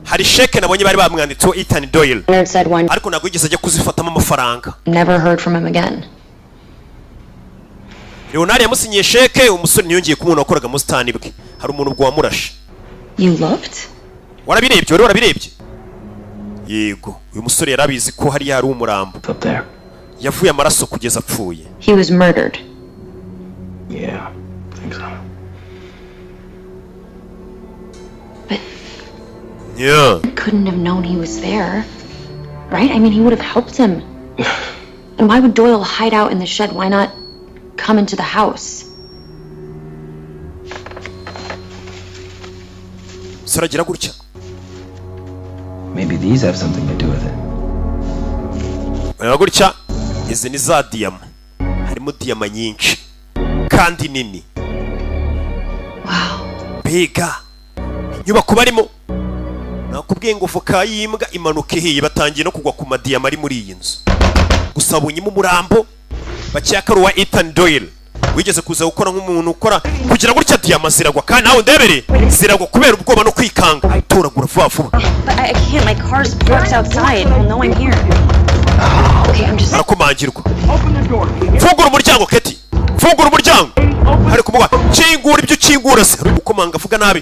Hari sheke nabonye bari bamwanditseho Ethan Doyle. Leonard said one. Ariko ntabwo yigeze ajya kuzifatamo amafaranga. Never heard from him again. Leonard yamusinyiye sheke, umusore ntiyongeye kumubona wakoraga mu busitani bwe. Hari umuntu ubwo wamurashe. You looked? Warabirebye, wari warabirebye? Yego, uyu musore yarabizi ko hari yari umurambo. Up there. Yavuye amaraso kugeza apfuye. He was murdered. Yeah, I think so. But yeah. He couldn't have known he was there, right? I mean, he would have helped him. And why would Doyle hide out in the shed? Why not come into the house? Saragira gutya. Maybe these have something to do with it. Baragira gutya. Izi ni za diyama. Harimo diyama nyinshi kandi nini. Wow. Bega. Nyubako barimo. Nakubwiye ngo voka yimbwa imanuka ihiye batangiye no kugwa ku madiyama ari muri iyi nzu. Gusa bunyimo umurambo bacyakaro wa Ethan Doyle. Wigeze kuza gukora nk'umuntu ukora kugira gutya diyama ziragwa kandi nawe ndebere ziragwa kubera ubwoba no kwikanga. Toragura vuba vuba. But I can't. My car's parked outside. Well, no, I'm here. Okay, I'm just. Arakomangirwa. Fungura umuryango Keti. Fungura umuryango. Hari kumuga kingura ibyo kingura se. Ukomanga vuga nabi.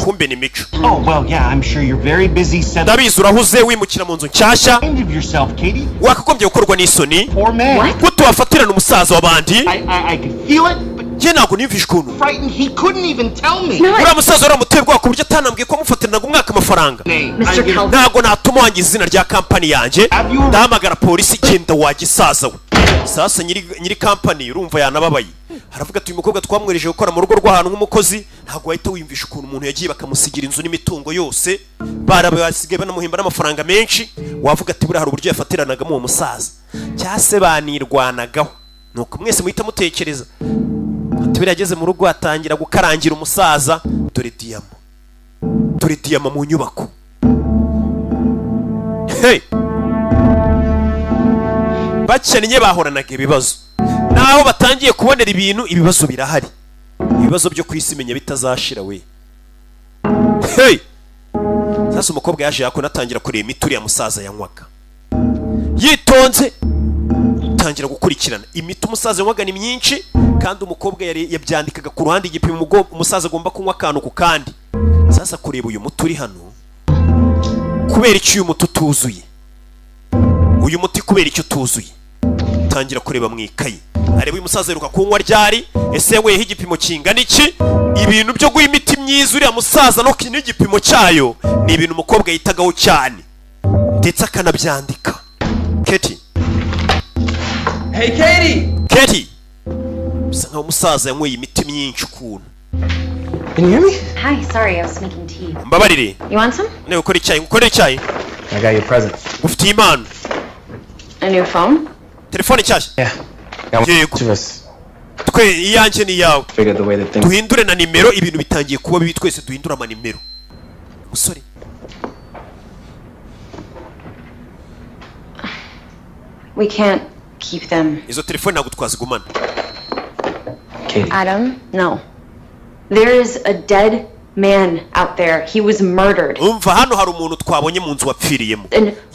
Kumbe ni mico. Oh well, yeah, I'm sure you're very busy setting. Ndabizi urahuze wimukira mu nzu nshyashya. End of yourself, Katie. Wakagombye gukorwa n'isoni. Poor man. Guto wafatirana umusaza wabandi. I could feel it, but je ntabwo nimvishe ukuntu. Frightened, he couldn't even tell me. Uriya musaza uramutebwa ku buryo atanambwiye ko amufatiranaga umwaka amafaranga. Ntabwo natuma wangiza izina rya kampani yanjye. Ndahamagara polisi genda wagisaza we. Sasa nyiri kampani urumva yanababaye. Haravuga ati uyu mukobwa twamwereje gukora mu rugo rw'ahantu nk'umukozi ntabwo wahita wimvisha ukuntu umuntu yagiye bakamusigira inzu n'imitungo yose barabasigaye banamuhimba n'amafaranga menshi wavuga ati buri hari uburyo yafatiranaga mu musaza cyase banirwanagaho nuko mwese muhita mutekereza ati birageze mu rugo atangira gukarangira umusaza dore diyama mu nyubako. Hey, bakenye bahoranaga ibibazo naho batangiye kubonera ibintu ibibazo birahari. Ibibazo byo kwisimenya bitazashira we. Hey, sasa umukobwa yaje yakona atangira kureba imituri ya musaza yanywaga. Yitonze tangira gukurikirana imiti umusaza yanywaga ni myinshi kandi umukobwa yari yabyandikaga ku ruhande igipimo umusaza agomba kunywa akantu ku kandi. Sasa kureba uyu muti uri hano kubera icyo uyu muti utuzuye. Uyu muti kubera icyo utuzuye. Tangira kureba mu ikayi. Areba uyu musaza yeruka kunywa ryari, ese we igipimo kingana iki? Ibintu byo guha imiti myiza uriya musaza no kino igipimo cyayo ni ibintu umukobwa yitagaho cyane ndetse akanabyandika. Katie. Hey Katie. Katie. Bisa nkaho umusaza yanyweye imiti myinshi ukuntu. Can you hear me? Hi, sorry, I was making tea. Mbabarire. You want some? Ne ukora icyayi. I got your present. Ufite impano. A new phone? Telefone cyashya. Yeah. Yego. Twe iyanjye ni yawe. Duhindure na nimero ibintu bitangiye kuba bibi twese duhindura ama nimero. Musore. We can't keep them. Izo telefone ntabwo twazigumana. Adam, no. There is a dead man out there. He was murdered. Umva hano hari umuntu twabonye mu nzu wapfiriyemo.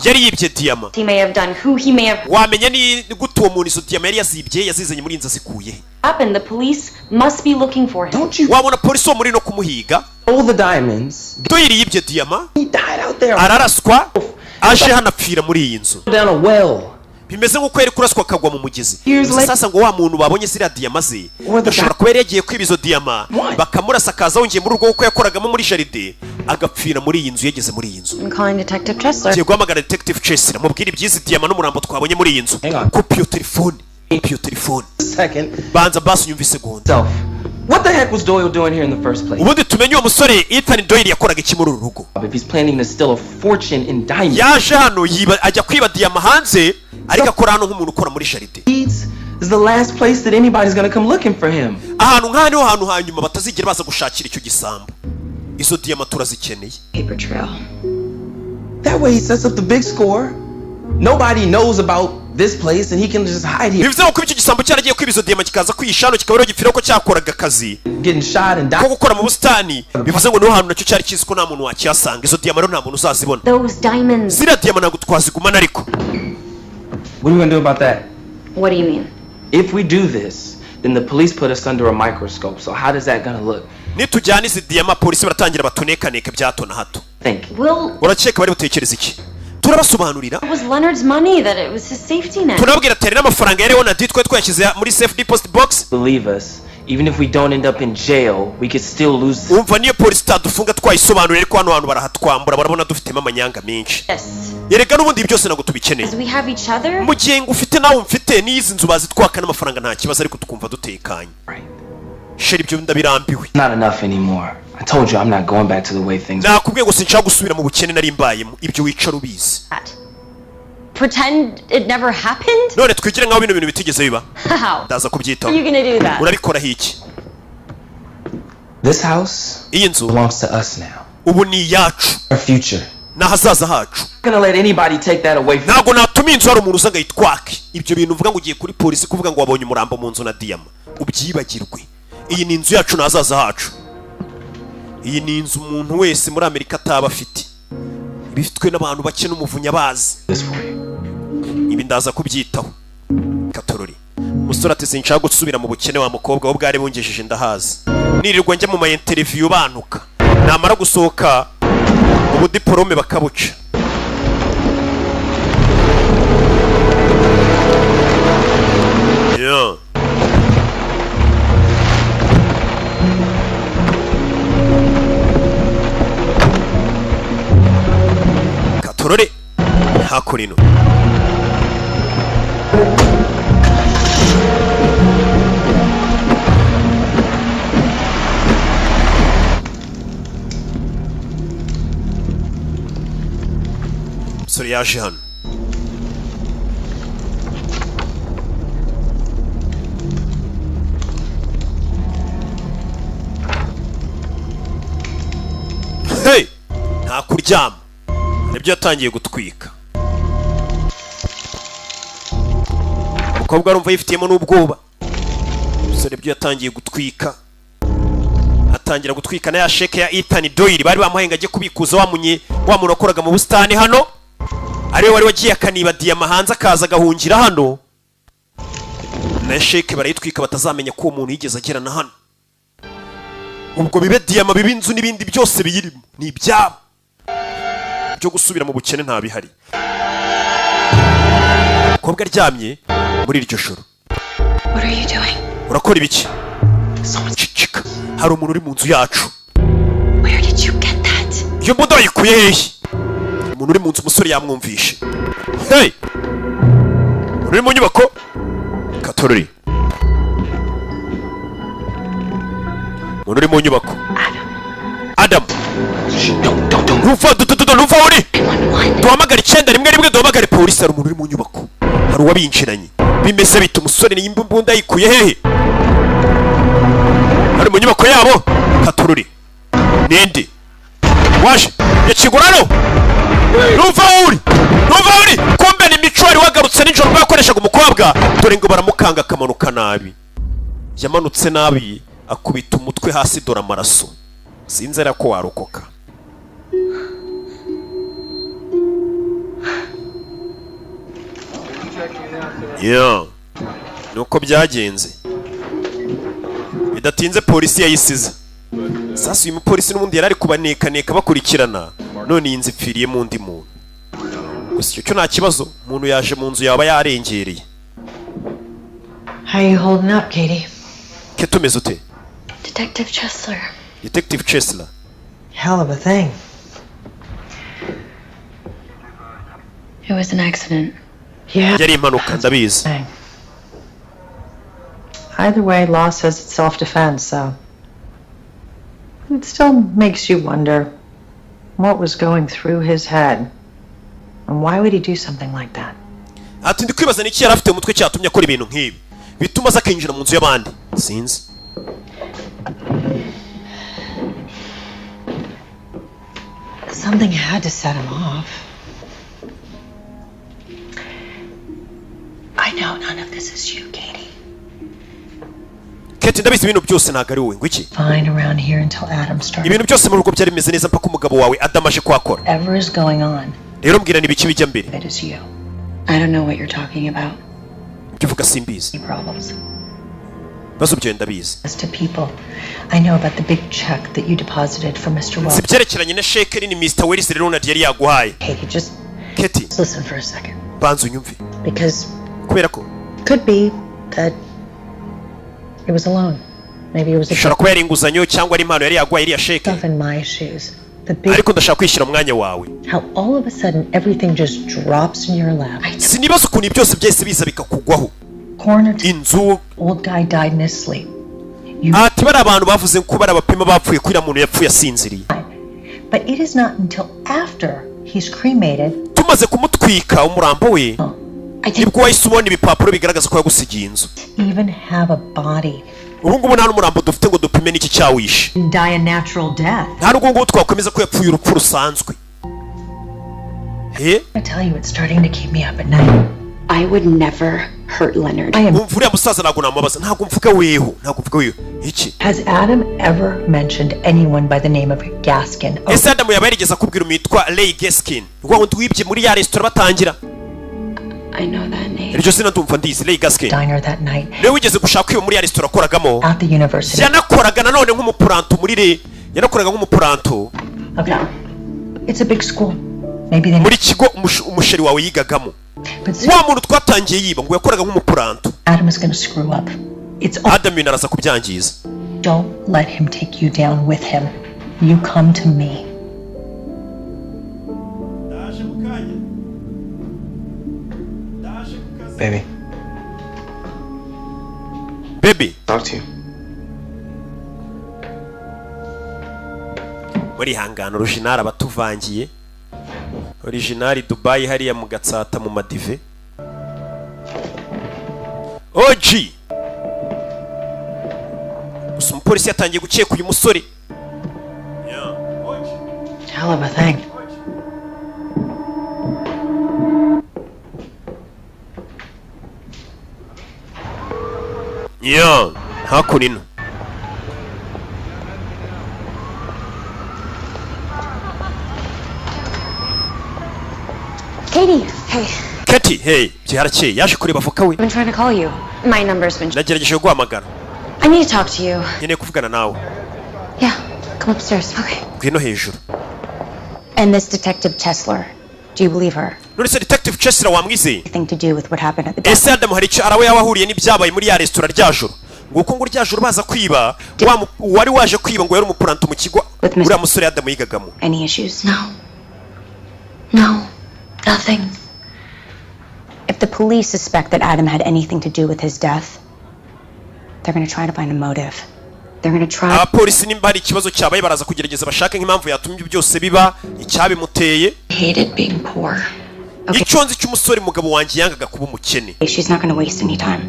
Yari yibye diyama. He may have done who he may have. Wamenya ni gute uwo muntu izo diyama yari yazibye yazizanye muri inzu zikuye. Happened. The police must be looking for him. Don't you? Wabona polisi wo muri no kumuhiga. All the diamonds. Doyiri yibye diyama. He died out there. Araraswa aje hanapfira muri iyi nzu. Down a well. Bimeze nkuko yari kuraswa akagwa mu mugezi. Sasa ngo wa muntu babonye ziriya diyama ze ashobora kuba yagiye kwiba izo diyama bakamurasa akaza wongeye muri urwo kuko yakoragamo muri jaride agapfira muri iyi nzu yageze muri iyi nzu. I'm calling Detective Chesler. Giye guhamagara Detective Chesler mubwire ibyizi diyama n'umurambo twabonye muri iyi nzu. Kopi yo telefone. Second. Banza basi unyumve segonda. What the heck was Doyle doing here in the first place? Ubundi tumenye uwo musore Ethan Doyle yakoraga iki muri uru rugo. If he's planning to steal a fortune in diamonds. Yaje hano yiba ajya kwiba diyama hanze ariko akora hano nk'umuntu ukora muri jaride. Is the last place that anybody's going to come looking for him. Ahantu nk'aho hantu hanyuma batazigera baza gushakira icyo gisambo. izo diyama turazikeneye. Paper trail. That way he sets up the big score. Nobody knows about this place and he can just hide here. Bivuze ko icyo gisambo cyaragiye kwiba izo diyama kikaza kwishano kikaba gifira ko cyakoraga akazi. Getting shot and ko gukora mu busitani. Bivuze ngo niho hantu nacyo cyari kizi ko nta muntu wakiyasanga. Izo diyama rero nta muntu uzazibona. Those diamonds. Zira diyama ntabwo twazigumana ariko. What are we gonna do about that? What do you mean? If we do this, then the police put us under a microscope. So how does that gonna look? Nitujyana izi diyama polisi baratangira batunekaneka byato na hato. Urakeka bari butekereza iki? Turabasobanurira. It was Leonard's money, that it was his safety net. Turababwira tere n'amafaranga yari wona ditwe twashyize muri safe deposit box. Believe us, even if we don't end up in jail, we could still lose this. Umva niyo polisi tadufunga twayisobanurira ko hano hantu barahatwambura barabona dufitemo amanyanga menshi. Yereka n'ubundi byose nago tubikeneye. We have each other. Mu gihe ngufite nawe mfite n'izi nzu bazitwaka n'amafaranga nta kibazo ariko tukumva dutekanye. Sheri ibyo ndabirambiwe. Not enough anymore. I told you I'm not going back to the way things. Nakubwiye ngo sinshaka gusubira mu bukene nari mbayemo. Ibyo wicara ubizi. Pretend it never happened? None twigire ngaho bino bintu bitigeze biba. How? Ndaza kubyitaho. You gonna do that? Urabikora hiki? This house belongs to us now. Ubu ni yacu. Our future. Na hazaza hacu. Gonna let anybody take that away from. Ntabwo natuma inzu hari umuntu uzanga yitwake. Ibyo bintu uvuga ngo ugiye kuri polisi kuvuga ngo wabonye umurambo mu nzu na diyama. Ubyibagirwe. Iyi ni inzu yacu na hazaza hacu. Iyi ni inzu umuntu wese muri Amerika ataba afite. Bifitwe n'abantu bake n'umuvunya bazi. Ibi ndaza kubyitaho. Katorori. Musore ati sinshaka gusubira mu bukene wa mukobwa wo bwari bungejeje ndahazi. Nirirwa njya mu ma interview bantuka. Namara gusohoka ubu diplome bakabuca. Yeah. Katorori. Hakurino. Musore yaje hano. Hey! Nta kuryama. Nibyo yatangiye gutwika. Umukobwa arumva yifitiyemo n'ubwoba. Musore byo yatangiye gutwika. Atangira gutwika na ya sheke ya Ethan Doyle bari bamuhenga agiye kubikuza wa muntu wakoraga mu busitani hano. Ariwe wari wagiye akaniba diyama hanze akaza agahungira hano. Na sheke barayitwika batazamenya ko umuntu yigeze agera na hano. Ubwo bibe diyama bibe inzu n'ibindi byose biyirimo ni ibyabo. Byo gusubira mu bukene nta bihari. Kobwa aryamye muri iryo joro. What are you doing? Urakora ibiki? Cicika. Hari umuntu uri mu nzu yacu. Where did you get that? Iyo mbodo yikuye hehe? Umuntu uri mu nzu umusore yamwumvishe. Hey! Uri mu nyubako? Katorori. Umuntu uri mu nyubako. Adam. Rufa uri. Duhamagara 911 duhamagare polisi hari umuntu uri mu nyubako. Hari uwabinjiranye. Bimeze bita umusore ni imbunda yikuye hehe? Hari mu nyubako yabo. Katorori. Ninde? Waje. Yakigurano. Rufa uri. Kumbe ni mico wari wagarutse nijoro bakoreshaga umukobwa. Dore ngo baramukanga akamanuka nabi. Yamanutse nabi akubita umutwe hasi dora amaraso. Sinzera ko warokoka. Yeah. Nuko byagenze. Bidatinze polisi yayisize. Sasa uyu mupolisi n'ubundi yarari kubaneka bakurikirana. None iyi nzu ipfiriye mu ndi muntu. Gusa icyo nta kibazo, umuntu yaje mu nzu yaba yarengereye. How you holding up, Katie? Ketumeze ute? Detective Chesler. Detective Chesler. Hell of a thing. It was an accident. Yeah. Yari impanuka ndabizi. Either way, law says it's self-defense, so it still makes you wonder what was going through his head. And why would he do something like that? Ati ndikwibaza niki yari afite umutwe cyatumye akora ibintu nk'ibi. Bituma aza akinjira mu nzu y'abandi. Sinzi. Something had to set him off. I know none of this is you, Katie. Katie, ndabizi ibintu byose ntago ari wowe ngwiki. Fine around here until Adam started. Ibintu byose mu rugo byari bimeze neza mpaka umugabo wawe Adam aje kwakora. Whatever is going on. Rero mbwira nibiki bijya mbere. It is you. I don't know what you're talking about. Kivuga simbizi. Problems. Bazo byo ndabizi. As to people, I know about the big check that you deposited for Mr. Wells. Sibyerekeranye na sheke ni Mr. Wells rero yari yaguhaye. Katie, just listen for a second. Banzu nyumve. Because kubera ko could be that it was a loan. Maybe it was a shora ko yari inguzanyo cyangwa ari impano yari yaguhaye iri ya sheke. In my shoes. Ariko ndashaka kwishyira umwanya wawe. How all of a sudden everything just drops in your lap. Sinibaza ukuntu byose byese biza bikakugwaho. Inzu. Old guy died in his sleep. Ati bari abantu bavuze ko bari abapima bapfuye kwira muntu yapfuye asinziriye. But it is not until after he's cremated. Tumaze kumutwika umurambo we. Nibwo wahise ubona ibipapuro bigaragaza ko yagusigiye inzu. Even have a body. Ubu ngubu nta n'umurambo dufite ngo dupime n'iki cyawishe. Die a natural death. Nta n'ubwo ngubu twakomeza ko yapfuye urupfu rusanzwe. I tell you, it's starting to keep me up at night. I would never hurt Leonard. Umvuriya musaza ntabwo namubaza, ntabwo mvuga weho, ntabwo mvuga weho. Iki? Has Adam ever mentioned anyone by the name of Gaskin? Ese Adam yaba yarigeze akubwira umitwa Ray Gaskin? Ngo wundi wibye muri ya restaurant batangira. I know that name. Iryo zina ndumva ndizi, Ray Gaskin. Diner that night. Niwe wigeze gushaka iyo muri ya restaurant akoragamo. At the university. Yanakoraga nanone nk'umupuranto muri re. Yanakoraga nk'umupuranto. Okay. It's a big school. Maybe they muri kigo umusheri wawe yigagamo. Wa muntu twatangiye yiba ngo yakoraga nk'umupuranto. Adam is going to screw up. It's Adam yinaraza kubyangiza. Don't let him take you down with him. You come to me. Baby. Baby. Talk to you. Muri hangano original abatuvangiye. Original Dubai hariya mu Gatsata mu Madive. OG. Gusa umupolisi yatangiye gukeka uyu musore. Hell of a thing. Yeah, hakunino. Katie, hey. Katie, hey, byarakeye yaje kureba avoka we. I've been trying to call you. My number's been. Nagerageje guhamagara. I need to talk to you. Nkeneye kuvugana nawe. Yeah, come upstairs. Okay. Ngwino hejuru. And this detective Chesler, do you believe her? None se detective Chesler wamwizeye? Anything to do with what happened at the. Ese Adam hari icyo arawe yabahuriye n'ibyabaye muri ya restaurant rya joro. Nguko ngo rya joro baza kwiba, wari waje kwiba ngo yari umupuranto mu kigo. Uriya musore Adam yigagamo. Any issues? No. No. Nothing. If the police suspect that Adam had anything to do with his death, they're going to try to find a motive. They're going to try. Abapolisi nimba hari ikibazo cyabaye baraza kugerageza bashaka nk'impamvu yatumye byose biba icyabimuteye. Hated being poor. Icyo nzi cy'umusore mugabo wanjye yangaga kuba umukene. She's not going to waste any time.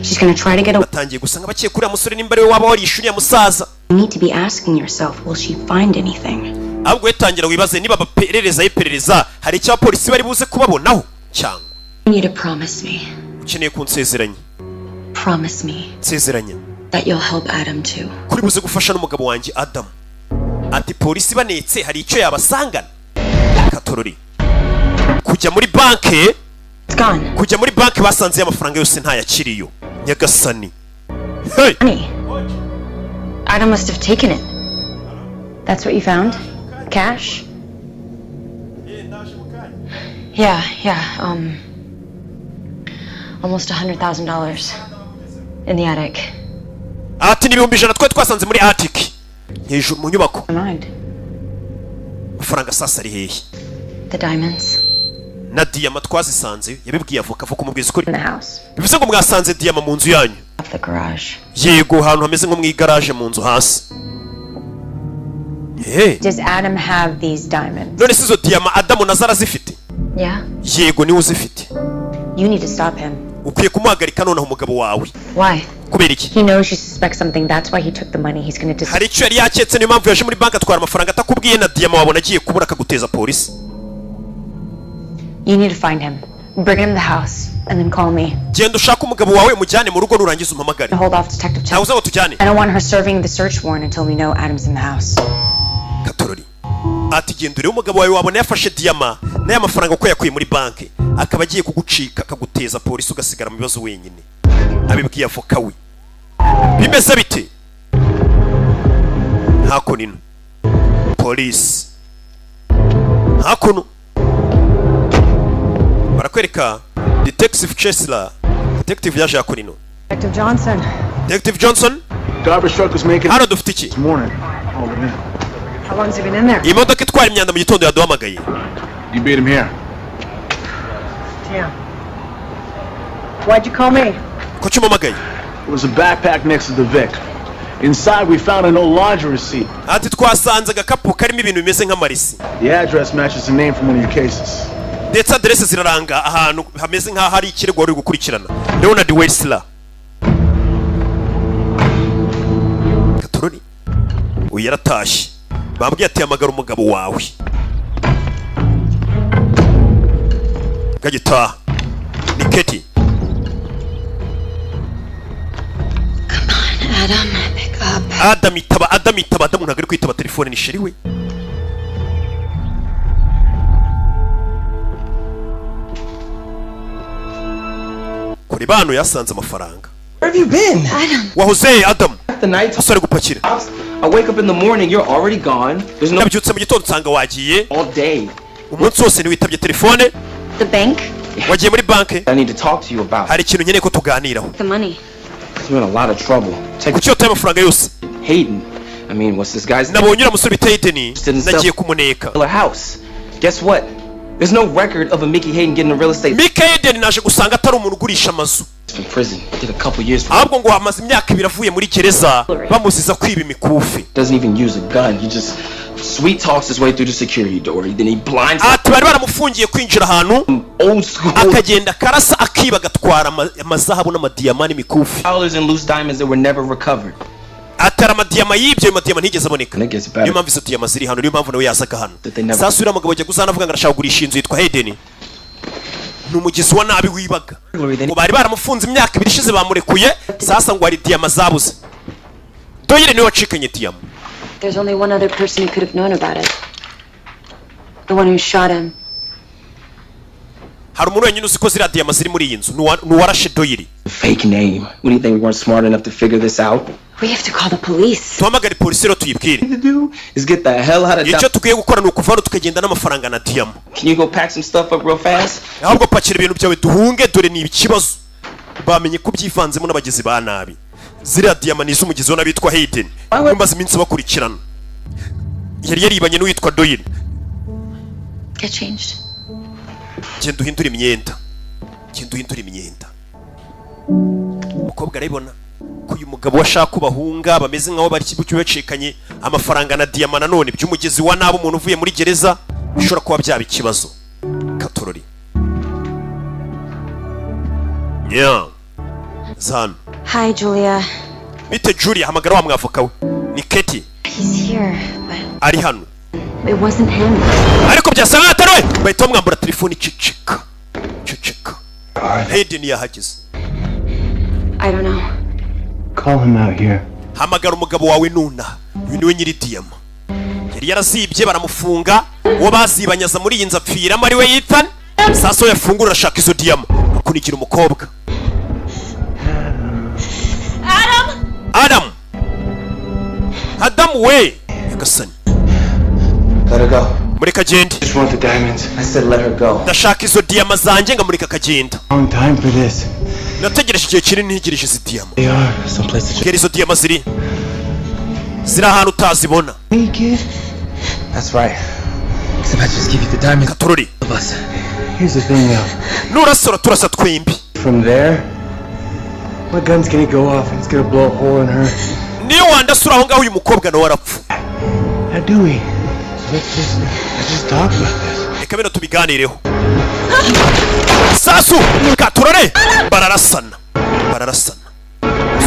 She's going to try to get away. Batangiye gusanga bakiye kuri musore nimba ari we waba warishuri ya musaza. You need to be asking yourself, will she find anything? Ahubwo wetangira wibaze niba baperereza iperereza hari icyo abapolisi bari buze kubabonaho cyangwa. You need to promise me. Ukeneye kunsezeranya. Promise me. Nsezeranya. That you'll help Adam too. Kuri buze gufasha n'umugabo wanjye Adam. Ati polisi banetse hari icyo yabasangana. Katorori. Kujya muri banke. Kujya muri banke basanze amafaranga yose ntayakiriyo. Nyagasani. Hey. Honey. Adam must have taken it. That's what you found? Cash? Yeah. Almost $100,000 in the attic. Ati n'ibihumbi 100 twe twasanze muri attic. Hejuru mu nyubako. Amafaranga sasa ari hehe? The diamonds. Na diamond twazisanze yabibwiye avoka vuko mubwiza ukuri. Bivuze ngo mwasanze diamond mu nzu yanyu. The garage. Yego hantu hameze nko mu igaraje mu nzu hasi. Hey. Does Adam have these diamonds? None sizo diamond Adam nazara zifite? Yeah. Yego ni uzifite. You need to stop him. Ukwiye kumuhagarika noneho umugabo wawe. Why? Kubera kubera iki? He knows you suspect something. That's why he took the money. He's going to hari icyo yari yaketse, niyo mpamvu yaje muri banki atwara amafaranga atakubwiye na diyama wabona agiye kubura akaguteza polisi. You need to find him. Bring him to the house and then call me. Genda ushaka umugabo wawe mujyane mu rugo nurangiza umpamagare. Hold off Detective Chess. Nauza tujyane. I don't want her serving the search warrant until we know Adam's in the house. Katorori ati gendure umugabo wawe wabona yafashe diyama n'aya mafaranga uko yakuye muri banki akaba agiye kugucika akaguteza polisi ugasigara mu bibazo wenyine. Abibwiye avoka we. Bimeze bite? Hako nino polisi hakuno barakwereka Detective Chesla. Detective yaje hako nino. Detective Johnson. Detective Johnson. Garbage truck was making. Hano dufite iki? This morning. Oh man. How long's he been in there? Imodoka itwara imyanda mu gitondo yaduhamagaye. You beat him here. Yeah. Why'd you call me? Kuki umpamagaye? It was a backpack next to the Vic. Inside we found a no laundry receipt. Ati twasanze agakapu karimo ibintu bimeze nk'amarisi. The address matches the name from one of your cases. Ndetse adresse ziraranga ahantu hameze nk'aho hari ikirego wari gukurikirana. Leonard Weisler. Katoroni uyu yaratashye. Bambwiye ati hamagara umugabo wawe. Gagita ni Katie. Come on, Adam, pick up. Adam itaba Adam ntabwo ari kwitaba telefone ni sheri we. Kuri bano yasanze amafaranga. Where have you been? Adam. Wahoze Adam. The night. Usore gupakira. I wake up in the morning, you're already gone. There's no. Nabyutse mu gitondo nsanga wagiye. All day. Umunsi wose ntiwitabye telefone. The bank? Wagiye muri banki. I need to talk to you about. Hari ikintu nkeneye ko tuganiraho. The money. You're in a lot of trouble. Kuki yotaye amafaranga yose? Hayden. I mean, what's this guy's name? Nabonye uramusore bita Hayden. Nagiye kumuneka. House. Guess what? There's no record of a Mickey Hayden getting a real estate. Mickey Hayden naje gusanga atari umuntu ugurisha amazu. From prison. Did a couple years. Ahubwo ngo amaze imyaka 2 avuye muri gereza bamuziza kwiba imikufi. Doesn't even use a gun. He just sweet talks his way through the security door. Then he blinds. Ati bari baramufungiye kwinjira ahantu. Old school. Akagenda karasa akiba gatwara amazahabu n'amadiyama n'imikufi. Dollars and loose diamonds that were never recovered. Atara amadiyama yibyo ayo madiyama ntigeze aboneka. Niyo mpamvu izo diyama ziri hano, niyo mpamvu nawe yazaga hano. Sasa uriya mugabo ajya guzana avuga ngo arashaka kugurisha inzu yitwa Hayden. Numugizi wa nabi wibaga. Ngo bari baramufunze imyaka 2 ishize bamurekuye, sasa ngo ari diyama zabuze. Doyire niwe wacikanye diyama. There's only one other person who could have known about it. The one who shot him. Hari umuntu wenyine uzi ko ziriya diyama ziri muri iyi nzu, nuwarashe Doyire. Fake name. What do you think we weren't smart enough to figure this out? We have to call the police. Tuhamagare polisi rero tuyibwire. Is get the hell out of icyo tugiye gukora nukuva hano tukagenda n'amafaranga na diyama. Can you go pack some stuff up real fast? Ahubwo pakira ibintu byawe duhunge, dore ni ikibazo. Bamenye ko byivanzemo n'abagizi ba nabi. Ziriya diyama ni iz'umugizi wona bitwa Hayden. Bamaze iminsi bakurikirana. Yari yaribanye n'uwitwa Doyle. Get changed. Genda uhindura imyenda. Genda uhindura imyenda. Umukobwa arabibona ko uyu mugabo washaka kubahunga bameze nkaho bari kibucyo bacikanye amafaranga na diyama nanone by'umugezi wa nabo umuntu uvuye muri gereza bishobora kuba byaba ikibazo. Katorori. Yeah. Zan. Hi, Julia. Bite Julia, hamagara wa mwavoka we. Ni Katie. He's here, but ari hano. It wasn't him. Ariko byasanga atari we. Bahita bamwambura telefone cicika. Cicika. Hayden yahageze. I don't know. Call him out here. Hamagara umugabo wawe nuna. Uyu niwe nyiri diyama. Yari yarazibye baramufunga. Uwo bazibanyaza muri iyi nzu apfiramo ari we Ethan. Sasa yafungura ashaka izo diyama. Akunigira umukobwa. Adam we. Yagasani. Let her go. Mureka agende. Just want the diamonds. I said let her go. Ndashaka izo diyama zanjye ngamureka akagenda. Long time for this. Nategereje igihe kinini ntigirije izi diyama. They are someplace to Kera izo diyama ziri ahantu utazibona. Naked. That's right. Because if I just give you the diamonds, Katorori. Here's the thing now. Nurasora turasa twembi. From there, my gun's gonna go off and it's gonna blow a hole in her. Niyo wandasura aho ngaho uyu mukobwa nawe arapfa. How do we? Let's just talk about this. Reka bino tubiganireho. Sasu Katorore bararasana.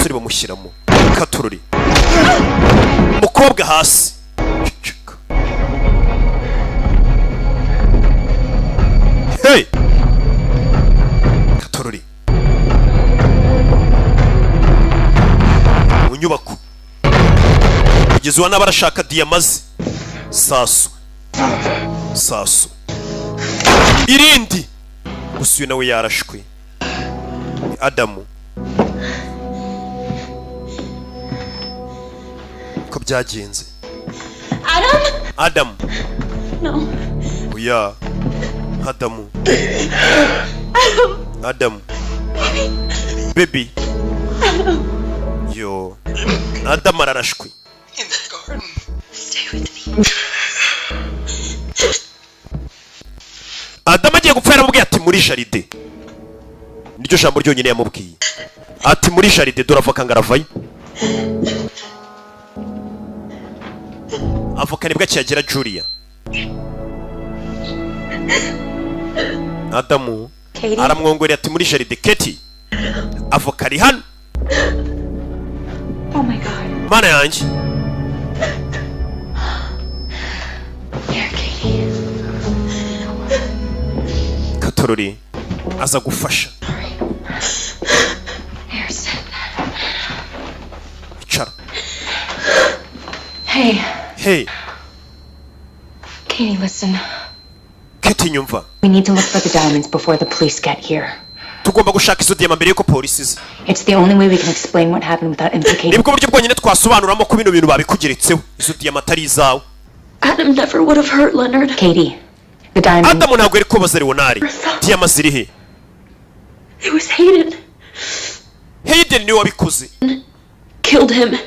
Umusore bamushyiramo katururi umukobwa hasi hey katururi mu nyubako kugeza ubu n'abarashaka diyamaze sasu irindi gusa uyu nawe yarashwe Adamu ko byagenze Adamu No. Oya Adamu Baby Yo Adamu ararashwe In that garden. Stay with me. Adamu agiye gupfa yaramubwiye ati muri jaride niryo jambo ryonyine yamubwiye ati muri jaride duravoka ngaravayo avoka nibwo akiyagera Julia Adamu aramwongorera ati muri jaride Katie avoka ari hano Oh my god. Mana yanjye Katorori aza gufasha icara Hey Katie, listen. Katie nyumva We need to look for the diamonds before the police get here. tugomba gushaka izo diyama mbere yuko polisi iza It's the only way we can explain what happened without implicating. nibwo buryo bwonyine twasobanuramo ko bino bintu babikugeretseho izo diyama atari izawe Adam never would have hurt Leonard. Katie, the diamond. Adamu ntabwo yari kubaza Leonari diyama ziri he It was Hayden. Hayden niwe wabikoze Killed him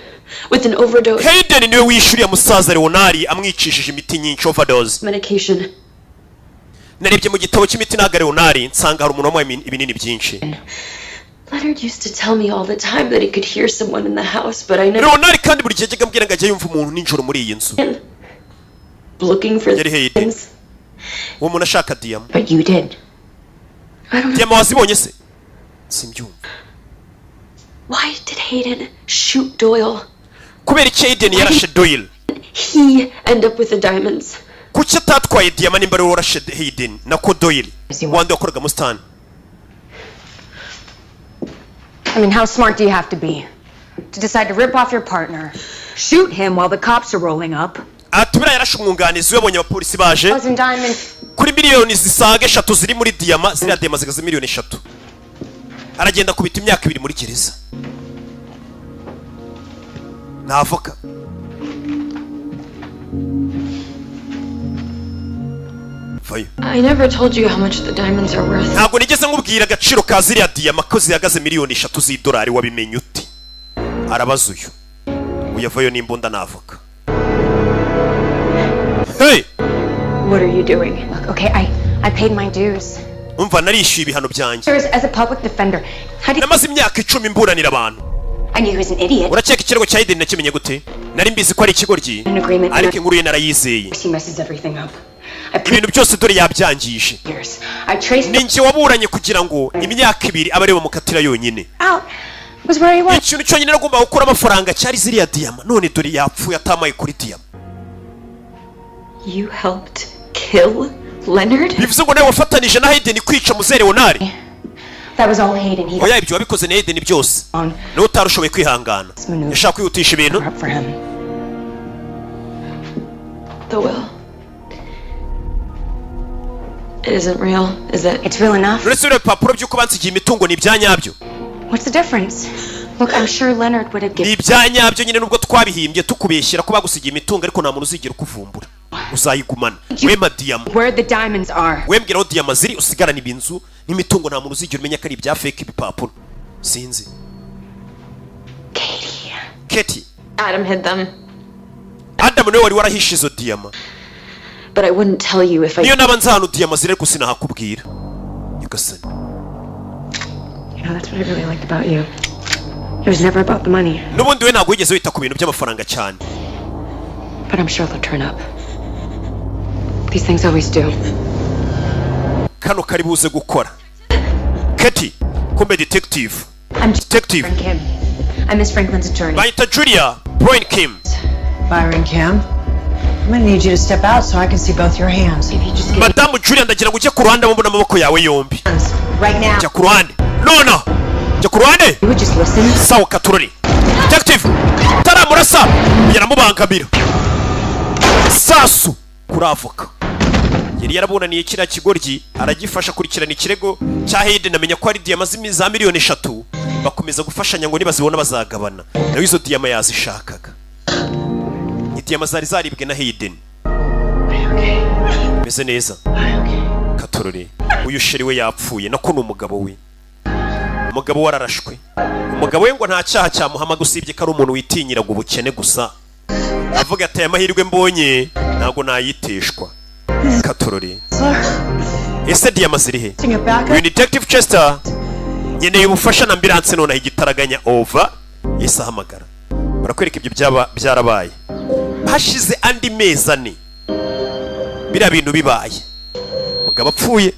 with an overdose. Hayden niwe wishyuriye musaza Leonari amwicishije imiti nyinshi overdose Medication. narebye mu gitabo cy'imiti naga Leonari nsanga hari umuntu wamuhaye ibinini byinshi Leonard used to tell me all the time that he could hear someone in the house, but I never. Leonari kandi buri gihe yajyaga ambwira ngo ajya yumva umuntu nijoro muri iyi nzu Looking for yari Hayden uwo muntu ashaka diyama But you did. I don't know. diyama wazibonye se simbyumva Why did Hayden shoot Doyle? kubera iki Hayden yarashe Doyle He end up with the diamonds. kuki atatwaye diyama nimba ari we warashe Hayden nako Doyle wandi wakoraga mu stand I mean, how smart do you have to be to decide to rip off your partner, shoot him while the cops are rolling up? atubira yarashe umwunganizi we abonye abapolisi baje kuri miliyoni zisaga 3 ziri muri diyama ziriya diyama zigaze miliyoni 3 aragenda kubita imyaka 2 muri gereza navoka I never told you how much the diamonds are worth. ntabwo nigeze nkubwira agaciro ka ziriya diyama ko zihagaze miliyoni 3 z'idolari wabimenye uti arabaza uyu uyavayo n'imbunda navoka Hey What are you doing? Look, okay, I paid my dues. umva narishyuye ibihano byanjye As a public defender, how do you... namaze imyaka 10 mburanira abantu I knew he was an idiot. urakeka ikirego cya Hayden nakimenye gute nari mbizi ko ari ikigoryi ariko inkuru ye narayizeye He messes everything up. ibintu byose dore yabyangije ninjye waburanye kugira ngo imyaka 2 abe ariwe mukatira yonyine ikintu cyonyine nagomba gukora amafaranga cyari ziriya diyama none dore yapfuye atamaye kuri diyama You helped kill Leonard? bivuze ngo nawe wafatanije na Hayden kwica muzere Leonari That was all Hayden. oya ibyo wabikoze na Hayden byose niwe utarushoboye kwihangana yashaka kwihutisha ibintu The will. It isn't real, is it? It's real enough. uretse rero papuro by'uko bansigiye imitungo ni ibyanyabyo What's the difference? Look, I'm sure Leonard would have ni given... ibyanyabyo nyine nubwo twabihimbye tukubeshyira ko bagusigiye imitungo ariko nta muntu uzigera ukuvumbura uzayigumana wema diyama Where the diamonds are. wembwira aho diyama ziri usigarana ibinzu n'imitungo nta muntu uzigera umenya ko ari ibya fake ibipapuro sinzi Katie Adam hid them. Adam niwe wari warahishe izo diyama But I wouldn't tell you if I... niyo naba nzi ahantu diyama ziri ariko sinahakubwira nyagasani You know, that's what I really liked about you. It was never about the money. n'ubundi we ntabwo wigeze wita ku bintu by'amafaranga cyane But I'm sure they'll turn up. These things always do. kano kari buze gukora Katie kumbe detective I'm detective I'm Miss Franklin's attorney. Bayita Julia Brian Kim. Byron Kim, I'm gonna need you to step out so I can see both your hands. If you just get Madamu Julia ndagira ngo ujye ku ruhande mbona amaboko yawe yombi. right now. Jya ku ruhande. No. Jya ku ruhande. You would just listen. Sawa katurori. Detective. Taramurasa. Yaramubangamira. Sasu kuravoka. Yari yarabonaniye kira kigoryi aragifasha kurikirana ikirego cya Hayden amenya ko ari diyama za miliyoni 3 bakomeza gufashanya ngo nibazibona bazagabana. Nawe izo diyama yazishakaga. Ni diyama zari zaribwe na Hayden. Meze neza. Katurori. Uyu sheri we yapfuye nako n'umugabo we. Umugabo wararashwe. Umugabo we ngo nta cyaha cya Muhammad usibye ko ari umuntu witinyiraga ubukene gusa. Avuga ati amahirwe mbonye ntago nayiteshwa. Katurori. Ese diyama ziri he? Uyu Detective Chester nyeneye ubufasha na ambulance none igitaraganya over. Yesa hamagara. Barakwereka ibyo byarabaye. Hashize andi mezi 4. Bira bintu bibaye. Mugabo apfuye.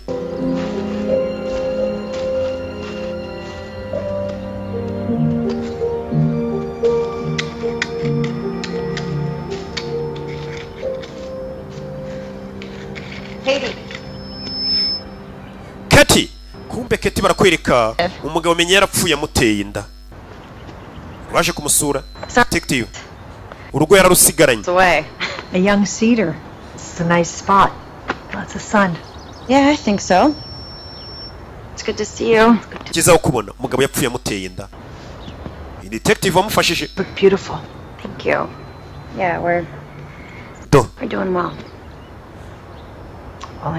Kati, kumbe Kati barakwereka umugabo menye yarapfuye amuteye inda. Waje kumusura. Detective. Urugo yararusigaranye. A young cedar. It's a nice spot. Lots of sun. Yeah, I think so. It's good to see you. Kiza ukubona umugabo yapfuye amuteye inda. Detective amufashije. Look beautiful. Thank you. Yeah, we're doing well. Well,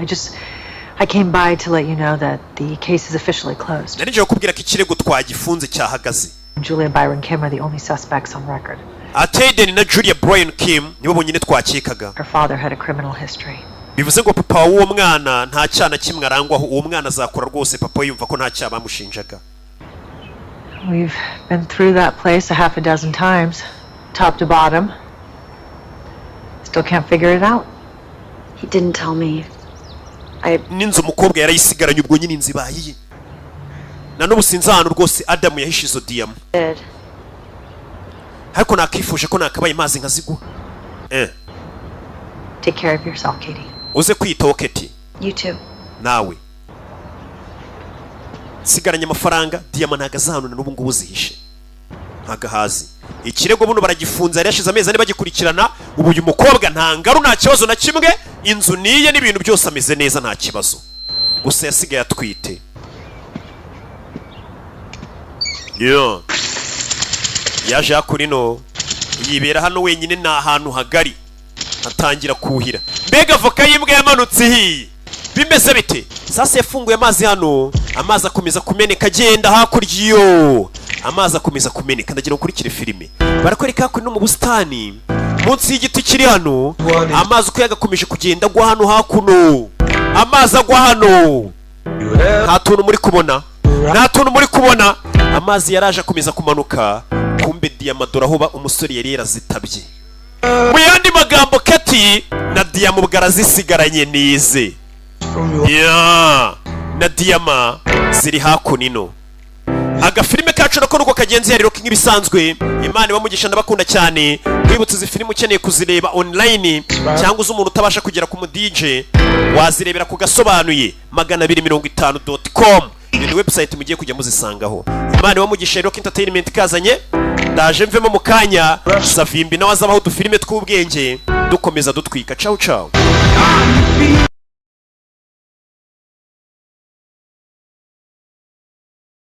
I came by to let you know that the case is officially closed. Narije kubwira ko ikirego twagifunze cyahagaze. Julia and Byron Kim are the only suspects on record. Hayden na Julia Brian Kim nibo bonyine twakekaga. Her father had a criminal history. Bivuze ngo papa w'uwo mwana nta cyana kimwe arangwaho, uwo mwana azakora rwose papa yumva ko nta cyaha bamushinjaga. We've been through that place a half a dozen times, top to bottom. Still can't figure it out. He didn't tell me. Ninzo umukobwa yarayisigaranye ubwo nyine inzibaye. Na n'ubu sinzi ahantu rwose Adam yahishe izo diyama. Ariko nakifuje ko nakabaye mazi nkazigwa. Take care of yourself, Katie. Uze kwitaho Katie. You too. Nawe. Sigaranye amafaranga diyama ntagazahano na n'ubu ngubu zihishe. Ntagahazi. Ikirego buno baragifunza yari yashize amezi 4 bagikurikirana, ubu uyu mukobwa nta ngaru nta kibazo na kimwe, inzu niye n'ibintu byose ameze neza nta kibazo. Gusa yasigaye atwite. Yaje akurino yibera hano wenyine na ahantu hagari atangira kuhira. Mbega voka yimbwa yamanutse hi. Bimeze bite? Sasa yafunguye amazi hano, amazi akomeza kumeneka agenda hakuryo. Amazi akomeza kumeneka ndagira ukurikire filime. Barakwereka ko no mu bustani munsi y'igiti kiri hano, amazi uko yagakomeje kugenda gwa hano hakuno. Amazi agwa hano. Nta tuntu muri kubona. Nta tuntu muri kubona. Amazi yaraje akomeza kumanuka. Kumbe diyamadora aho umusore yari yarazitabye. Mu yandi magambo Kati na diyama bwarazisigaranye nize. Na diyama ziri hakunino. Agafilime kacu nako nuko kagenzi yari roki nk'ibisanzwe. Imana ibamugisha ndabakunda cyane. Kwibutsa izi filime ukeneye kuzireba online cyangwa uzi umuntu utabasha kugera ku mu DJ wazirebera ku gasobanuye 250.com. Ni website mugiye kujya muzisangaho. Imana ibamugisha roki entertainment kazanye. Ndaje mvemo mu kanya Savimbi nawe azabaho udufilime tw'ubwenge dukomeza dutwika. Ciao ciao.